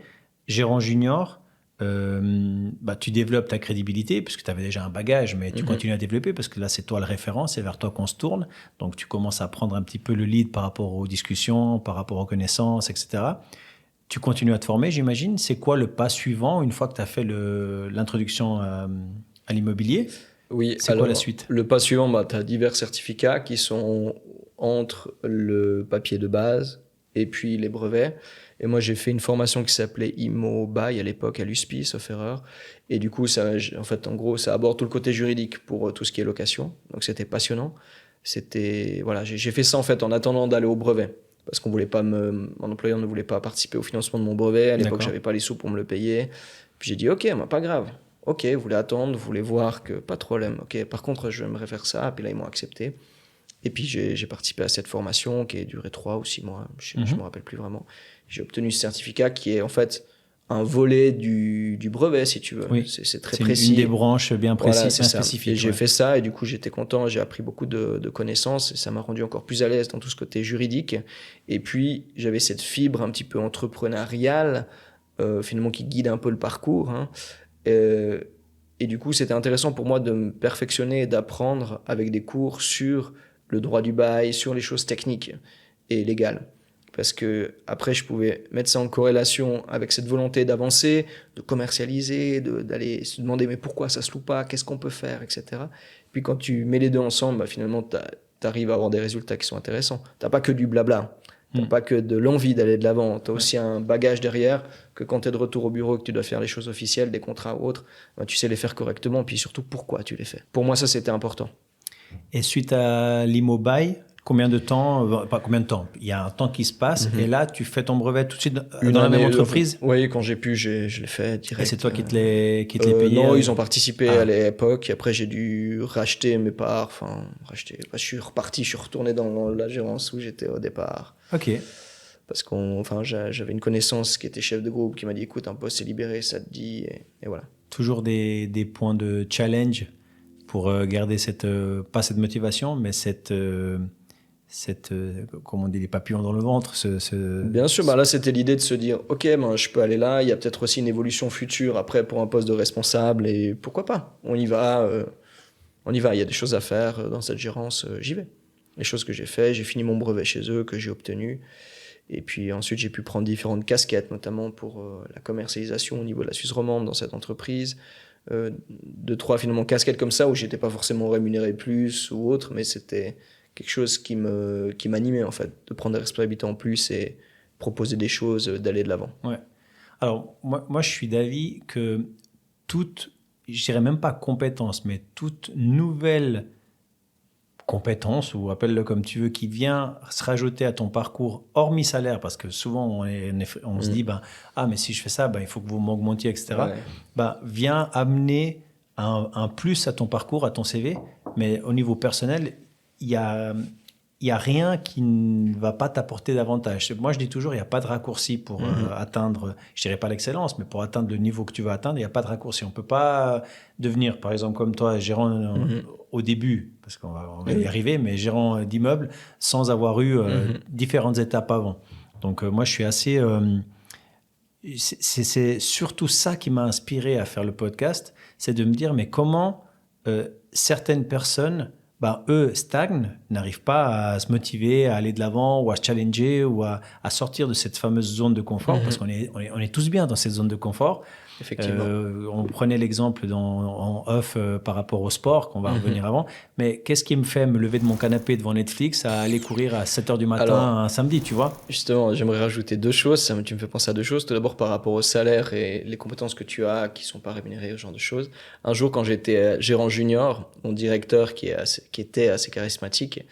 gérant junior, tu développes ta crédibilité puisque tu avais déjà un bagage, mais tu continues à développer parce que là, c'est toi le référent, c'est vers toi qu'on se tourne. Donc, tu commences à prendre un petit peu le lead par rapport aux discussions, par rapport aux connaissances, etc. Tu continues à te former, j'imagine. C'est quoi le pas suivant une fois que tu as fait l'introduction à l'immobilier ? Oui, c'est quoi la suite ? Le pas suivant, tu as divers certificats qui sont entre le papier de base et puis les brevets. Et moi, j'ai fait une formation qui s'appelait IMO-BAI à l'époque à l'USPI, sauf erreur. Et du coup, en gros, ça aborde tout le côté juridique pour tout ce qui est location. Donc, c'était passionnant. J'ai fait ça en fait en attendant d'aller au brevet. Parce qu'on voulait pas mon employeur ne voulait pas participer au financement de mon brevet. À l'époque, j'avais pas les sous pour me le payer. Puis j'ai dit, OK, pas grave. ok, vous voulez attendre, vous voulez voir que pas de problème. Ok, par contre, j'aimerais faire ça. Puis là, ils m'ont accepté. Et puis, j'ai participé à cette formation qui a duré 3 ou 6 mois. Je me rappelle plus vraiment. J'ai obtenu ce certificat qui est en fait un volet du brevet, si tu veux. Oui. C'est très précis. Une des branches bien précises, voilà, bien spécifiques. Et j'ai fait ça, et du coup, j'étais content. J'ai appris beaucoup de connaissances, et ça m'a rendu encore plus à l'aise dans tout ce côté juridique. Et puis, j'avais cette fibre un petit peu entrepreneuriale, finalement, qui guide un peu le parcours. Hein. Et du coup, c'était intéressant pour moi de me perfectionner et d'apprendre avec des cours sur le droit du bail, sur les choses techniques et légales. Parce que après, je pouvais mettre ça en corrélation avec cette volonté d'avancer, de commercialiser, d'aller se demander mais pourquoi ça se loue pas, qu'est-ce qu'on peut faire, etc. Puis quand tu mets les deux ensemble, finalement, tu arrives à avoir des résultats qui sont intéressants. Tu n'as pas que du blabla. Tu n'as pas que de l'envie d'aller de l'avant. Tu as aussi un bagage derrière que quand tu es de retour au bureau, que tu dois faire les choses officielles, des contrats ou autres, tu sais les faire correctement. Puis surtout, pourquoi tu les fais. Pour moi, ça, c'était important. Et suite à l'IMO-BAI, combien de temps, pas combien de temps, il y a un temps qui se passe, et là, tu fais ton brevet tout de suite dans la même entreprise? Oui, quand j'ai pu, je l'ai fait direct. Et c'est toi qui te l'es payé? Non, ils ont participé à l'époque. Après, j'ai dû racheter mes parts. Enfin, racheter. Je suis reparti, je suis retourné dans la gérance où j'étais au départ. Ok. Parce j'avais une connaissance qui était chef de groupe qui m'a dit, écoute, un poste est libéré, ça te dit, et voilà. Toujours des points de challenge pour garder pas cette motivation, mais comment on dit, les papillons dans le ventre. Bien sûr, là c'était l'idée de se dire, ok, je peux aller là, il y a peut-être aussi une évolution future après pour un poste de responsable, et pourquoi pas, on y va, il y a des choses à faire dans cette gérance, j'y vais. Les choses que j'ai fait, j'ai fini mon brevet chez eux, que j'ai obtenu, et puis ensuite j'ai pu prendre différentes casquettes, notamment pour la commercialisation au niveau de la Suisse romande dans cette entreprise, 2-3 finalement casquettes comme ça où j'étais pas forcément rémunéré plus ou autre, mais c'était quelque chose qui m'animait en fait, de prendre des responsabilités en plus et proposer des choses, d'aller de l'avant. Ouais. Alors moi je suis d'avis que je dirais même pas compétence, mais toute nouvelle compétence, ou appelle-le comme tu veux, qui vient se rajouter à ton parcours, hormis salaire, parce que souvent on se dit, mais si je fais ça, il faut que vous m'augmentiez, etc. Ouais. Vient amener un plus à ton parcours, à ton CV, mais au niveau personnel, il y a rien qui ne va pas t'apporter davantage. Moi, je dis toujours, il n'y a pas de raccourci pour atteindre, je dirais pas l'excellence, mais pour atteindre le niveau que tu veux atteindre, il n'y a pas de raccourci. On ne peut pas devenir, par exemple, comme toi, gérant au début, parce qu'on va y arriver, mais gérant d'immeuble sans avoir eu différentes étapes avant. Donc, moi, je suis assez... c'est surtout ça qui m'a inspiré à faire le podcast, c'est de me dire, mais comment certaines personnes... eux stagnent, n'arrivent pas à se motiver, à aller de l'avant ou à se challenger ou à sortir de cette fameuse zone de confort, parce qu'on est tous bien dans cette zone de confort. Effectivement. On prenait l'exemple en off par rapport au sport, qu'on va revenir avant, mais qu'est-ce qui me fait me lever de mon canapé devant Netflix à aller courir à 7h du matin un samedi, tu vois? Justement, j'aimerais rajouter 2 choses, tu me fais penser à 2 choses. Tout d'abord par rapport au salaire et les compétences que tu as qui ne sont pas rémunérées, ce genre de choses. Un jour, quand j'étais gérant junior, mon directeur qui était assez charismatique,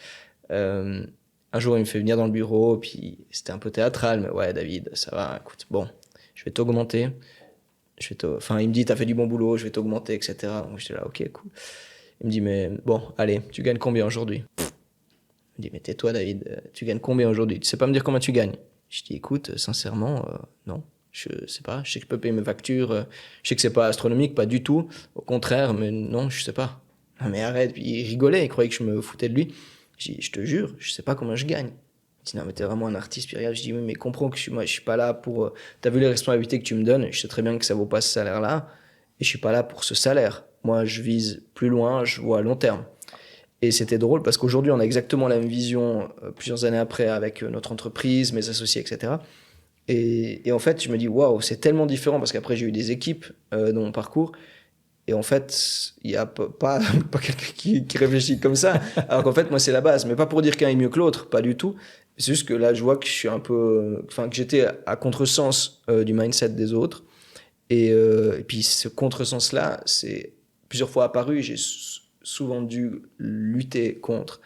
un jour il me fait venir dans le bureau, puis c'était un peu théâtral, mais ouais David, ça va, écoute, bon, je vais t'augmenter. Il me dit, t'as fait du bon boulot, je vais t'augmenter, etc. Donc j'étais là, ok, cool. Il me dit, mais bon, allez, tu gagnes combien aujourd'hui? Il me dit, mais tais-toi David, tu gagnes combien aujourd'hui? Tu sais pas me dire combien tu gagnes? Je dis, écoute, sincèrement, non, je sais pas. Je sais que je peux payer mes factures, je sais que c'est pas astronomique, pas du tout. Au contraire, mais non, je sais pas. Ah, mais arrête, puis il rigolait, il croyait que je me foutais de lui. Je dis, je te jure, je sais pas combien je gagne. Il dit, non, mais t'es vraiment un artiste, Pierre. Je dis, oui, mais comprends que je suis pas là pour... T'as vu les responsabilités que tu me donnes, je sais très bien que ça vaut pas ce salaire-là, et je suis pas là pour ce salaire. Moi, je vise plus loin, je vois à long terme. Et c'était drôle parce qu'aujourd'hui, on a exactement la même vision plusieurs années après avec notre entreprise, mes associés, etc. Et en fait, je me dis, waouh, c'est tellement différent parce qu'après, j'ai eu des équipes dans mon parcours. Et en fait, il n'y a pas quelqu'un qui réfléchit comme ça. Alors qu'en fait, moi, c'est la base. Mais pas pour dire qu'un est mieux que l'autre, pas du tout. C'est juste que là, je vois que je suis un peu... que j'étais à contresens du mindset des autres. Et puis, ce contresens-là, c'est plusieurs fois apparu. J'ai souvent dû lutter contre.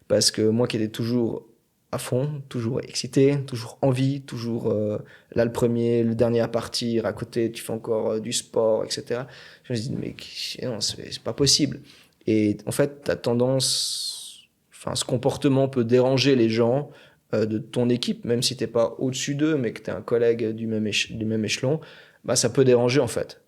Parce que moi qui étais toujours à fond, toujours excité, toujours envie, toujours là le dernier à partir, à côté tu fais encore du sport, etc. Je me dis mais non, c'est pas possible. Et en fait ta tendance, enfin ce comportement peut déranger les gens de ton équipe, même si t'es pas au-dessus d'eux, mais que t'es un collègue du même échelon, bah ça peut déranger en fait.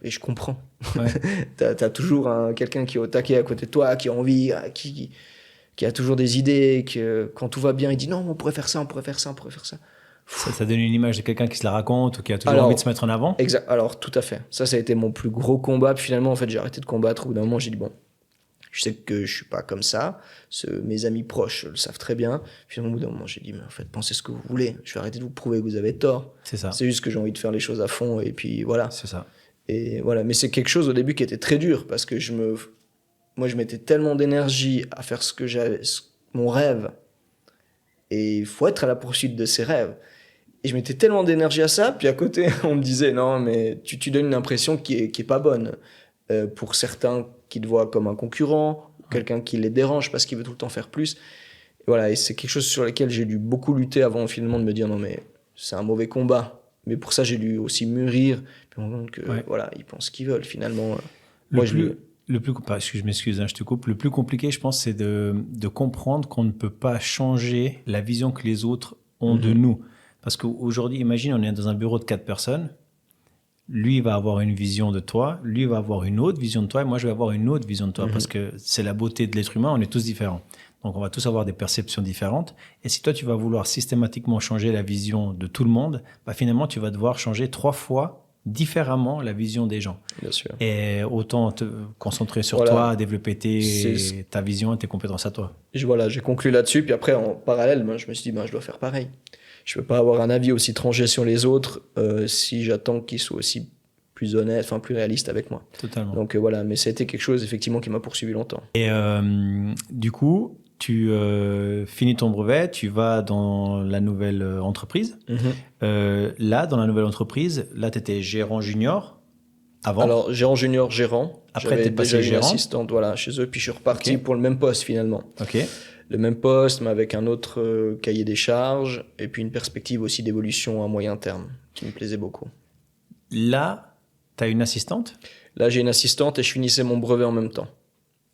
Et je comprends. Ouais. t'as toujours quelqu'un qui est au taquet à côté de toi, qui a envie, qui a toujours des idées, que quand tout va bien, il dit non, on pourrait faire ça, on pourrait faire ça, on pourrait faire ça. Ça donne une image de quelqu'un qui se la raconte ou qui a toujours envie de se mettre en avant. Exact. Alors, tout à fait. Ça a été mon plus gros combat. Puis finalement, en fait, j'ai arrêté de combattre. Au bout d'un moment, j'ai dit bon, je sais que je suis pas comme ça. Mes amis proches le savent très bien. Finalement, au bout d'un moment, j'ai dit mais en fait, pensez ce que vous voulez. Je vais arrêter de vous prouver que vous avez tort. C'est ça. C'est juste que j'ai envie de faire les choses à fond et puis voilà. C'est ça. Et voilà. Mais c'est quelque chose au début qui était très dur parce que moi, je mettais tellement d'énergie à faire mon rêve. Et il faut être à la poursuite de ses rêves. Et je mettais tellement d'énergie à ça, puis à côté, on me disait, non, mais tu donnes une impression qui est pas bonne. Pour certains qui te voient comme un concurrent, quelqu'un qui les dérange parce qu'il veut tout le temps faire plus. Et voilà, et c'est quelque chose sur lequel j'ai dû beaucoup lutter avant finalement de me dire, non, mais c'est un mauvais combat. Mais pour ça, j'ai dû aussi mûrir, puis on me rend compte que, voilà, ils pensent ce qu'ils veulent finalement. Je m'excuse, je te coupe. Le plus compliqué, je pense, c'est de comprendre qu'on ne peut pas changer la vision que les autres ont de nous. Parce qu'aujourd'hui, imagine, on est dans un bureau de 4 personnes. Lui va avoir une vision de toi, lui va avoir une autre vision de toi, et moi, je vais avoir une autre vision de toi. Parce que c'est la beauté de l'être humain, on est tous différents. Donc, on va tous avoir des perceptions différentes. Et si toi, tu vas vouloir systématiquement changer la vision de tout le monde, bah, finalement, tu vas devoir changer 3 fois différemment la vision des gens. Bien sûr. Et autant te concentrer sur toi, développer ta vision et tes compétences à toi. J'ai conclu là-dessus. Puis après, en parallèle, je me suis dit, je dois faire pareil. Je ne peux pas avoir un avis aussi tranché sur les autres si j'attends qu'ils soient aussi plus honnêtes, plus réalistes avec moi. Totalement. Donc voilà, mais ça a été quelque chose effectivement qui m'a poursuivi longtemps. Et du coup, tu finis ton brevet, tu vas dans la nouvelle entreprise. Là, dans la nouvelle entreprise, là, tu étais gérant junior avant. Alors, gérant junior, gérant. Après, tu es passé gérant. Assistante, voilà, chez eux. Puis je suis reparti pour le même poste finalement. Ok. Le même poste, mais avec un autre cahier des charges et puis une perspective aussi d'évolution à moyen terme qui me plaisait beaucoup. Là, tu as une assistante ? Là, j'ai une assistante et je finissais mon brevet en même temps.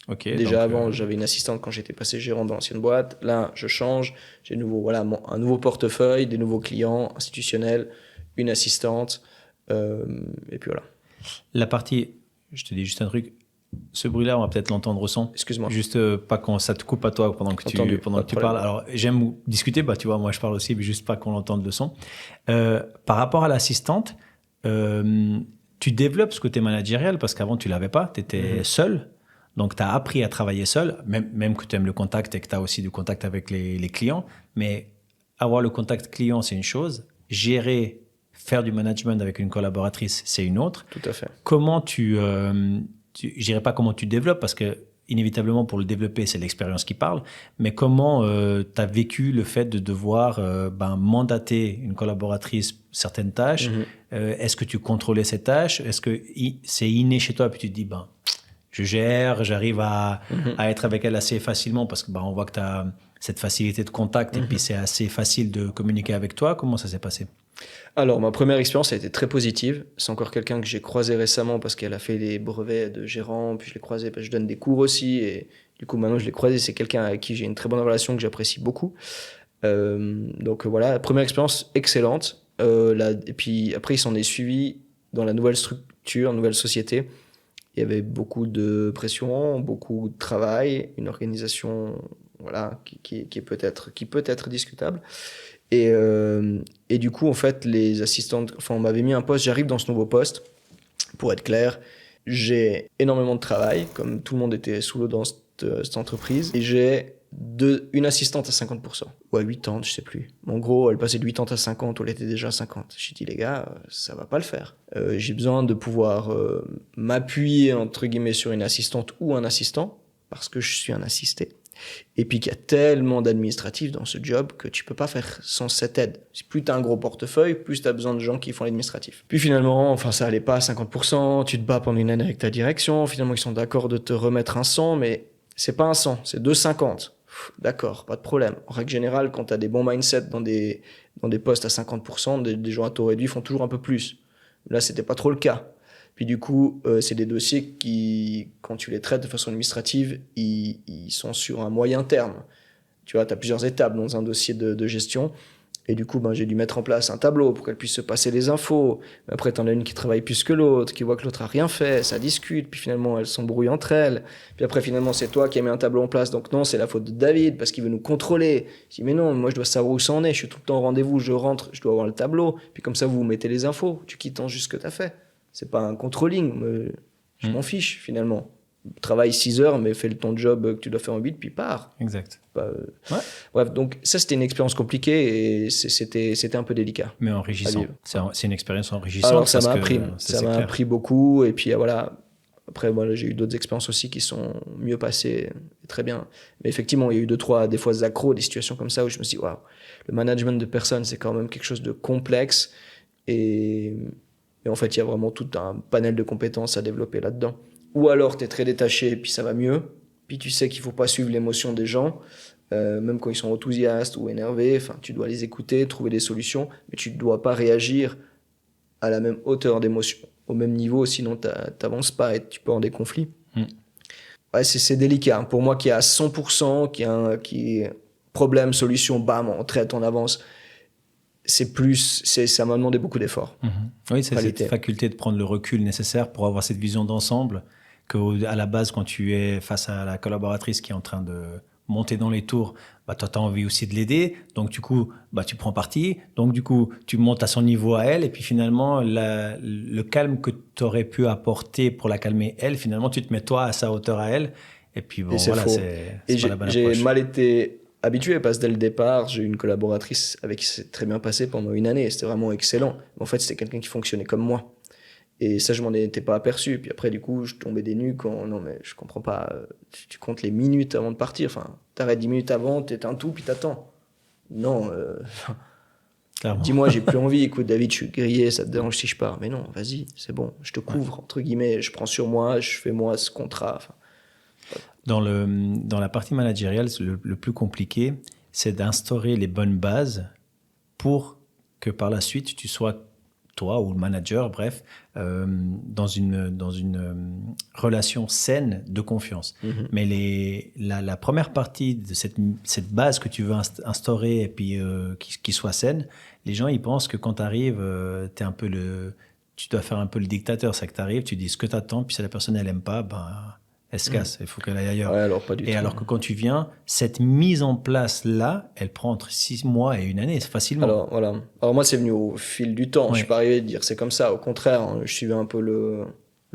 Okay, déjà avant, j'avais une assistante quand j'étais passé gérant dans l'ancienne boîte. Là, je change. J'ai un nouveau portefeuille, des nouveaux clients institutionnels, une assistante. Et puis voilà. La partie, je te dis juste un truc. Ce bruit-là, on va peut-être l'entendre au son. Excuse-moi. Juste pas quand ça te coupe à toi pendant que tu parles. Alors, j'aime discuter. Tu vois, moi, je parle aussi, mais juste pas qu'on entende le son. Par rapport à l'assistante, tu développes ce côté managérial parce qu'avant, tu l'avais pas. Tu étais seul. Donc, tu as appris à travailler seul, même que tu aimes le contact et que tu as aussi du contact avec les clients. Mais avoir le contact client, c'est une chose. Faire du management avec une collaboratrice, c'est une autre. Tout à fait. Comment je dirais pas comment tu développes, parce que inévitablement, pour le développer, c'est l'expérience qui parle. Mais comment tu as vécu le fait de devoir mandater une collaboratrice certaines tâches? Est-ce que tu contrôlais ces tâches? Est-ce que c'est inné chez toi, puis tu te dis, je gère, j'arrive à être avec elle assez facilement parce que on voit que tu as cette facilité de contact et puis c'est assez facile de communiquer avec toi. Comment ça s'est passé? Alors, ma première expérience a été très positive. C'est encore quelqu'un que j'ai croisé récemment parce qu'elle a fait les brevets de gérant, puis je l'ai croisé parce que je donne des cours aussi et du coup maintenant je l'ai croisé. C'est quelqu'un avec qui j'ai une très bonne relation que j'apprécie beaucoup. Donc voilà, première expérience excellente. Et puis après il s'en est suivi dans la nouvelle structure, nouvelle société. Il y avait beaucoup de pression, beaucoup de travail, une organisation qui peut être discutable. Et du coup, en fait, les assistantes, on m'avait mis un poste, j'arrive dans ce nouveau poste, pour être clair, j'ai énormément de travail, comme tout le monde était sous l'eau dans cette entreprise, et j'ai une assistante à 50%, ou à 80, je sais plus. En gros, elle passait de 80 à 50, ou elle était déjà à 50. J'ai dit, les gars, ça va pas le faire. J'ai besoin de pouvoir m'appuyer, entre guillemets, sur une assistante ou un assistant, parce que je suis un assisté. Et puis qu'il y a tellement d'administratifs dans ce job que tu peux pas faire sans cette aide. Plus tu as un gros portefeuille, plus tu as besoin de gens qui font l'administratif. Puis finalement, ça allait pas à 50%, tu te bats pendant une année avec ta direction, finalement ils sont d'accord de te remettre un 100, mais c'est pas un 100, c'est 2,50. D'accord, pas de problème. En règle générale, quand tu as des bons mindsets dans des postes à 50%, des gens à taux réduit font toujours un peu plus. Là, c'était pas trop le cas. Puis du coup, c'est des dossiers qui, quand tu les traites de façon administrative, ils sont sur un moyen terme. Tu vois, tu as plusieurs étapes dans un dossier de gestion. Et du coup, j'ai dû mettre en place un tableau pour qu'elle puisse se passer les infos. Après, tu en as une qui travaille plus que l'autre, qui voit que l'autre a rien fait, ça discute, puis finalement, elles s'embrouillent entre elles. Puis après, finalement, c'est toi qui as mis un tableau en place. Donc non, c'est la faute de David parce qu'il veut nous contrôler. Je dis, mais non, moi, je dois savoir où ça en est. Je suis tout le temps au rendez-vous, je rentre, je dois avoir le tableau. Puis comme ça, vous mettez les infos. Tu quittes en juste ce que tu as fait. C'est pas un controlling. Je m'en fiche, finalement. Travaille 6 heures, mais fais ton job que tu dois faire en 8, puis pars. Exact. Ouais. Bref, donc ça, c'était une expérience compliquée et c'était un peu délicat. Mais enrichissant. C'est une expérience enrichissante. Alors, ça m'a appris beaucoup. Et puis, voilà. Après, j'ai eu d'autres expériences aussi qui sont mieux passées. Très bien. Mais effectivement, il y a eu 2-3, des fois, accros, des situations comme ça où je me suis dit, waouh, le management de personnes, c'est quand même quelque chose de complexe. Et en fait, il y a vraiment tout un panel de compétences à développer là-dedans. Ou alors, tu es très détaché et puis ça va mieux. Puis tu sais qu'il ne faut pas suivre l'émotion des gens, même quand ils sont enthousiastes ou énervés. Enfin, tu dois les écouter, trouver des solutions, mais tu ne dois pas réagir à la même hauteur d'émotion, au même niveau, sinon tu n'avances pas et tu peux avoir des conflits. Ouais, c'est délicat. Pour moi, qui est à 100%, qui est problème, solution, bam, on traite, on avance. Ça m'a demandé beaucoup d'efforts. Oui, c'est cette faculté de prendre le recul nécessaire pour avoir cette vision d'ensemble. À la base, quand tu es face à la collaboratrice qui est en train de monter dans les tours, toi, tu as envie aussi de l'aider. Donc, du coup, tu prends parti. Donc, du coup, tu montes à son niveau à elle. Et puis, finalement, le calme que tu aurais pu apporter pour la calmer, elle, finalement, tu te mets toi à sa hauteur à elle. Et puis, bon, voilà, c'est pas la bonne approche. J'ai mal été habitué parce que dès le départ, j'ai eu une collaboratrice avec qui c'est très bien passé pendant une année. C'était vraiment excellent. Mais en fait, c'était quelqu'un qui fonctionnait comme moi. Et ça, je m'en étais pas aperçu. Puis après, du coup, je tombais des nues quand... Non, mais je comprends pas. Tu comptes les minutes avant de partir. Enfin, t'arrêtes 10 minutes avant, t'éteins tout, puis t'attends. Non. Dis-moi, j'ai plus envie. Écoute, David, je suis grillé, ça te dérange si je pars? Mais non, vas-y, c'est bon. Je te couvre, entre guillemets. Je prends sur moi, je fais moi ce contrat. Enfin, dans la partie managériale, le plus compliqué, c'est d'instaurer les bonnes bases pour que par la suite, tu sois toi ou le manager, bref, dans une relation saine de confiance. Mais la première partie de cette base que tu veux instaurer et puis qui soit saine, les gens, ils pensent que quand tu arrives, tu dois faire un peu le dictateur. C'est que tu arrives, tu dis ce que tu attends, puis si la personne, elle n'aime pas, elle se casse, il faut qu'elle aille ailleurs. Ouais, alors pas du tout. Alors que quand tu viens, cette mise en place-là, elle prend entre 6 mois et 1 année, facilement. Alors, voilà. Alors moi, c'est venu au fil du temps. Je suis pas arrivé à dire c'est comme ça. Au contraire, je suivais un peu le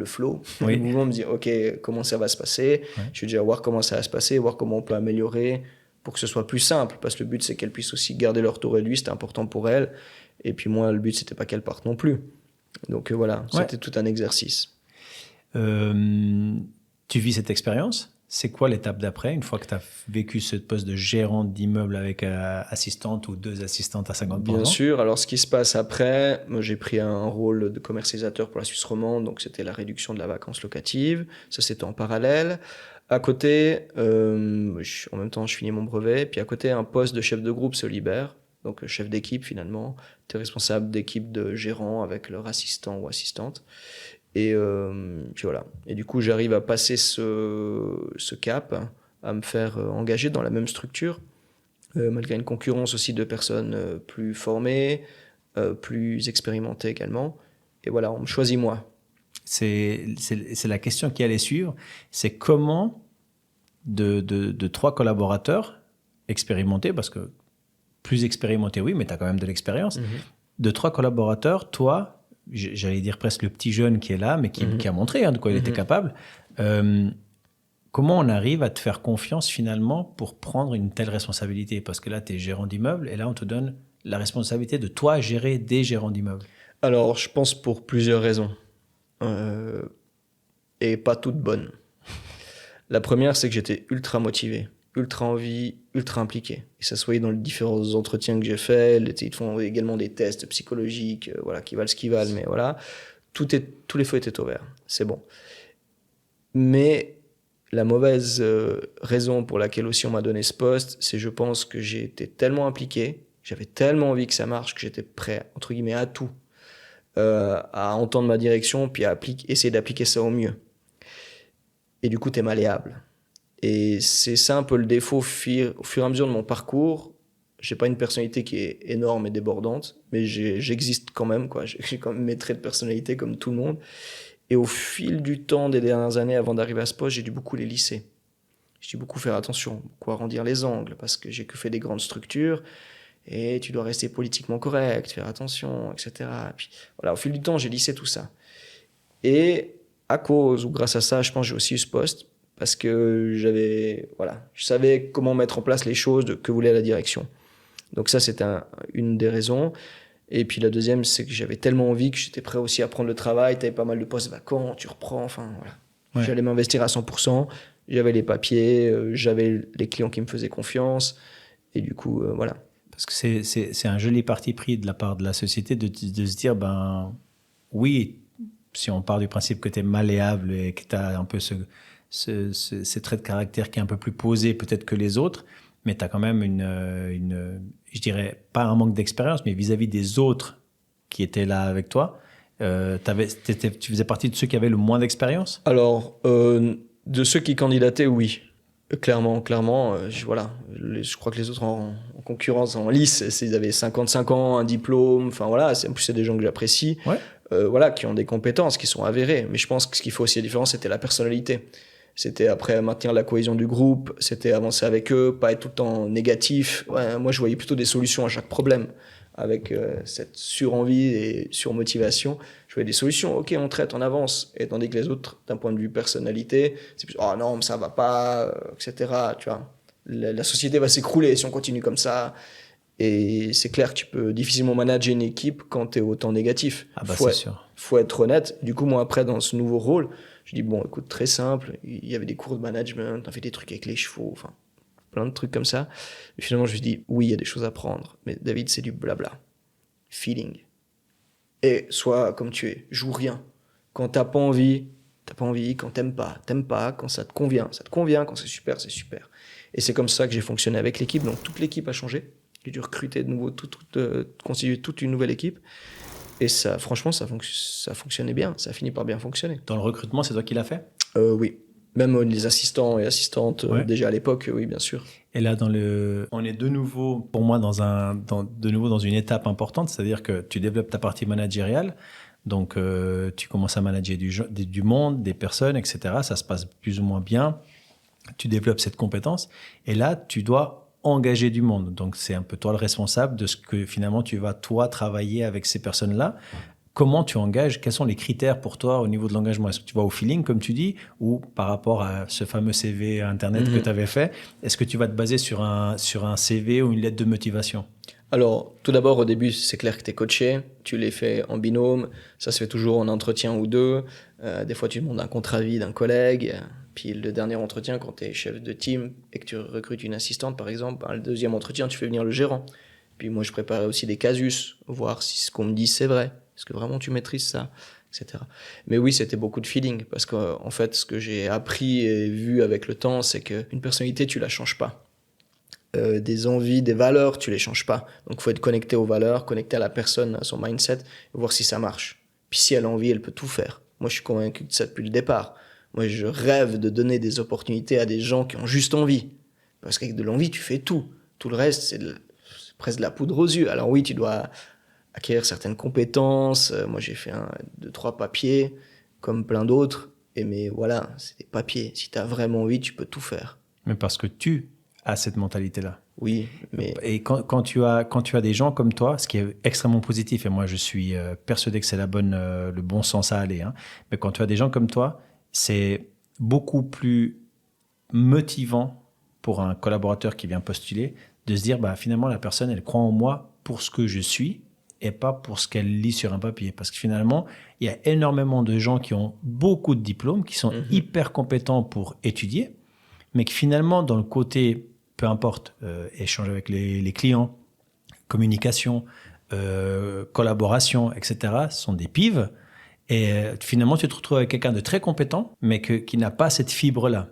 flow. Le mouvement me dit, OK, comment ça va se passer? Je vais déjà voir comment ça va se passer, voir comment on peut améliorer pour que ce soit plus simple. Parce que le but, c'est qu'elles puissent aussi garder leur taux réduit. C'était important pour elles. Et puis moi, le but, c'était pas qu'elles partent non plus. Donc voilà, c'était tout un exercice. Tu vis cette expérience? C'est quoi l'étape d'après, une fois que tu as vécu ce poste de gérant d'immeuble avec assistante ou 2 assistantes à 50%? Bien sûr. Alors, ce qui se passe après, moi, j'ai pris un rôle de commercialisateur pour la Suisse romande, donc c'était la réduction de la vacance locative. Ça, c'était en parallèle. À côté, en même temps, je finis mon brevet. Puis à côté, un poste de chef de groupe se libère. Donc, chef d'équipe, finalement. Tu es responsable d'équipe de gérants avec leur assistant ou assistante. Et puis voilà. Et du coup, j'arrive à passer ce cap, à me faire engager dans la même structure, malgré une concurrence aussi de personnes plus formées, plus expérimentées également. Et voilà, on me choisit moi. C'est la question qui allait suivre. C'est comment de 3 collaborateurs expérimentés, parce que plus expérimentés, oui, mais tu as quand même de l'expérience. De 3 collaborateurs, toi, j'allais dire presque le petit jeune qui est là, mais qui a montré de quoi il était capable. Comment on arrive à te faire confiance finalement pour prendre une telle responsabilité? Parce que là, tu es gérant d'immeuble et là, on te donne la responsabilité de toi gérer des gérants d'immeuble. Alors, je pense pour plusieurs raisons. Et pas toutes bonnes. La première, c'est que j'étais ultra motivé, ultra envie, ultra impliqué. Et ça se voyait dans les différents entretiens que j'ai faits. Ils font également des tests psychologiques, qui valent ce qu'ils valent, mais voilà. Tous les feux étaient ouverts. C'est bon. Mais La mauvaise raison pour laquelle aussi on m'a donné ce poste, c'est je pense que j'ai été tellement impliqué, j'avais tellement envie que ça marche que j'étais prêt, entre guillemets, à tout, à entendre ma direction, puis à essayer d'appliquer ça au mieux. Et du coup, tu es malléable. Et c'est ça un peu le défaut au fur et à mesure de mon parcours. J'ai pas une personnalité qui est énorme et débordante, mais j'existe quand même, quoi. J'ai quand même mes traits de personnalité comme tout le monde. Et au fil du temps des dernières années, avant d'arriver à ce poste, j'ai dû beaucoup les lisser. J'ai dû beaucoup faire attention, beaucoup arrondir les angles, parce que j'ai que fait des grandes structures, et tu dois rester politiquement correct, faire attention, etc. Et puis, voilà, au fil du temps, j'ai lissé tout ça. Et à cause, ou grâce à ça, je pense que j'ai aussi eu ce poste, parce que je savais comment mettre en place les choses que voulait la direction. Donc ça, c'était une des raisons. Et puis la deuxième, c'est que j'avais tellement envie que j'étais prêt aussi à prendre le travail. Tu avais pas mal de postes vacants, tu reprends, enfin voilà. Ouais. J'allais m'investir à 100%, j'avais les papiers, j'avais les clients qui me faisaient confiance. Et du coup, voilà. Parce que c'est un joli parti pris de la part de la société de se dire, ben oui, si on part du principe que tu es malléable et que tu as un peu ces traits de caractère qui est un peu plus posé peut-être que les autres, mais tu as quand même je dirais pas un manque d'expérience, mais vis-à-vis des autres qui étaient là avec toi, tu faisais partie de ceux qui avaient le moins d'expérience? Alors, de ceux qui candidataient, oui. Clairement, je crois que les autres en concurrence, en lice, ils avaient 55 ans, un diplôme, enfin voilà, en plus c'est des gens que j'apprécie, voilà, qui ont des compétences, qui sont avérées. Mais je pense que ce qui fait aussi la différence, c'était la personnalité. C'était après maintenir la cohésion du groupe, c'était avancer avec eux, pas être tout le temps négatif. Ouais, moi, je voyais plutôt des solutions à chaque problème. Avec cette surenvie et surmotivation, je voyais des solutions. Ok, on traite, on avance. Et tandis que les autres, d'un point de vue personnalité, c'est plus, oh non, mais ça va pas, etc. Tu vois, la société va s'écrouler si on continue comme ça. Et c'est clair que tu peux difficilement manager une équipe quand tu es autant négatif. Ah bah c'est sûr. Faut être honnête. Du coup, moi, après, dans ce nouveau rôle, je dis, bon, écoute, très simple. Il y avait des cours de management, on fait des trucs avec les chevaux, enfin, plein de trucs comme ça. Et finalement, je me suis dit, oui, il y a des choses à prendre. Mais David, c'est du blabla. Feeling. Et sois comme tu es. Joue rien. Quand t'as pas envie, t'as pas envie. Quand t'aimes pas, t'aimes pas. Quand ça te convient, ça te convient. Quand c'est super, c'est super. Et c'est comme ça que j'ai fonctionné avec l'équipe. Donc, toute l'équipe a changé. J'ai dû recruter de nouveau, constituer toute une nouvelle équipe. Et ça, franchement, ça fonctionnait bien. Ça a fini par bien fonctionner. Dans le recrutement, c'est toi qui l'as fait ? Oui. Même les assistants et assistantes, déjà à l'époque, oui, bien sûr. Et là, on est de nouveau, pour moi, de nouveau dans une étape importante, c'est-à-dire que tu développes ta partie managériale. Donc, tu commences à manager du monde, des personnes, etc. Ça se passe plus ou moins bien. Tu développes cette compétence. Et là, tu dois engager du monde. Donc, c'est un peu toi le responsable de ce que finalement tu vas, toi, travailler avec ces personnes-là. Comment tu engages? Quels sont les critères pour toi au niveau de l'engagement? Est-ce que tu vas au feeling, comme tu dis, ou par rapport à ce fameux CV Internet que tu avais fait, est-ce que tu vas te baser sur un CV ou une lettre de motivation? Alors, tout d'abord, au début, c'est clair que tu es coaché, tu les fais en binôme, ça se fait toujours en entretien ou deux. Des fois, tu demandes un contre-avis d'un collègue. Puis le dernier entretien, quand tu es chef de team et que tu recrutes une assistante, par exemple, le deuxième entretien, tu fais venir le gérant. Puis moi, je préparais aussi des casus, voir si ce qu'on me dit, c'est vrai. Est-ce que vraiment tu maîtrises ça, etc. Mais oui, c'était beaucoup de feeling, parce qu'en fait, ce que j'ai appris et vu avec le temps, c'est qu'une personnalité, tu la changes pas. Des envies, des valeurs, tu les changes pas. Donc, il faut être connecté aux valeurs, connecté à la personne, à son mindset, et voir si ça marche. Puis si elle a envie, elle peut tout faire. Moi, je suis convaincu de ça depuis le départ. Moi, je rêve de donner des opportunités à des gens qui ont juste envie. Parce qu'avec de l'envie, tu fais tout. Tout le reste, c'est presque de la poudre aux yeux. Alors oui, tu dois acquérir certaines compétences. Moi, j'ai fait 2-3 papiers, comme plein d'autres. Mais voilà, c'est des papiers. Si tu as vraiment envie, tu peux tout faire. Mais parce que tu as cette mentalité-là. Oui, mais... Et quand tu as des gens comme toi, ce qui est extrêmement positif, et moi, je suis persuadé que c'est le bon sens à aller, hein, mais quand tu as des gens comme toi, c'est beaucoup plus motivant pour un collaborateur qui vient postuler de se dire, bah, finalement, la personne, elle croit en moi pour ce que je suis, et pas pour ce qu'elle lit sur un papier. Parce que finalement, il y a énormément de gens qui ont beaucoup de diplômes, qui sont hyper compétents pour étudier, mais que finalement, dans le côté, peu importe, échange avec les clients, communication, collaboration, etc., sont des pives. Et finalement, tu te retrouves avec quelqu'un de très compétent, mais qui n'a pas cette fibre-là.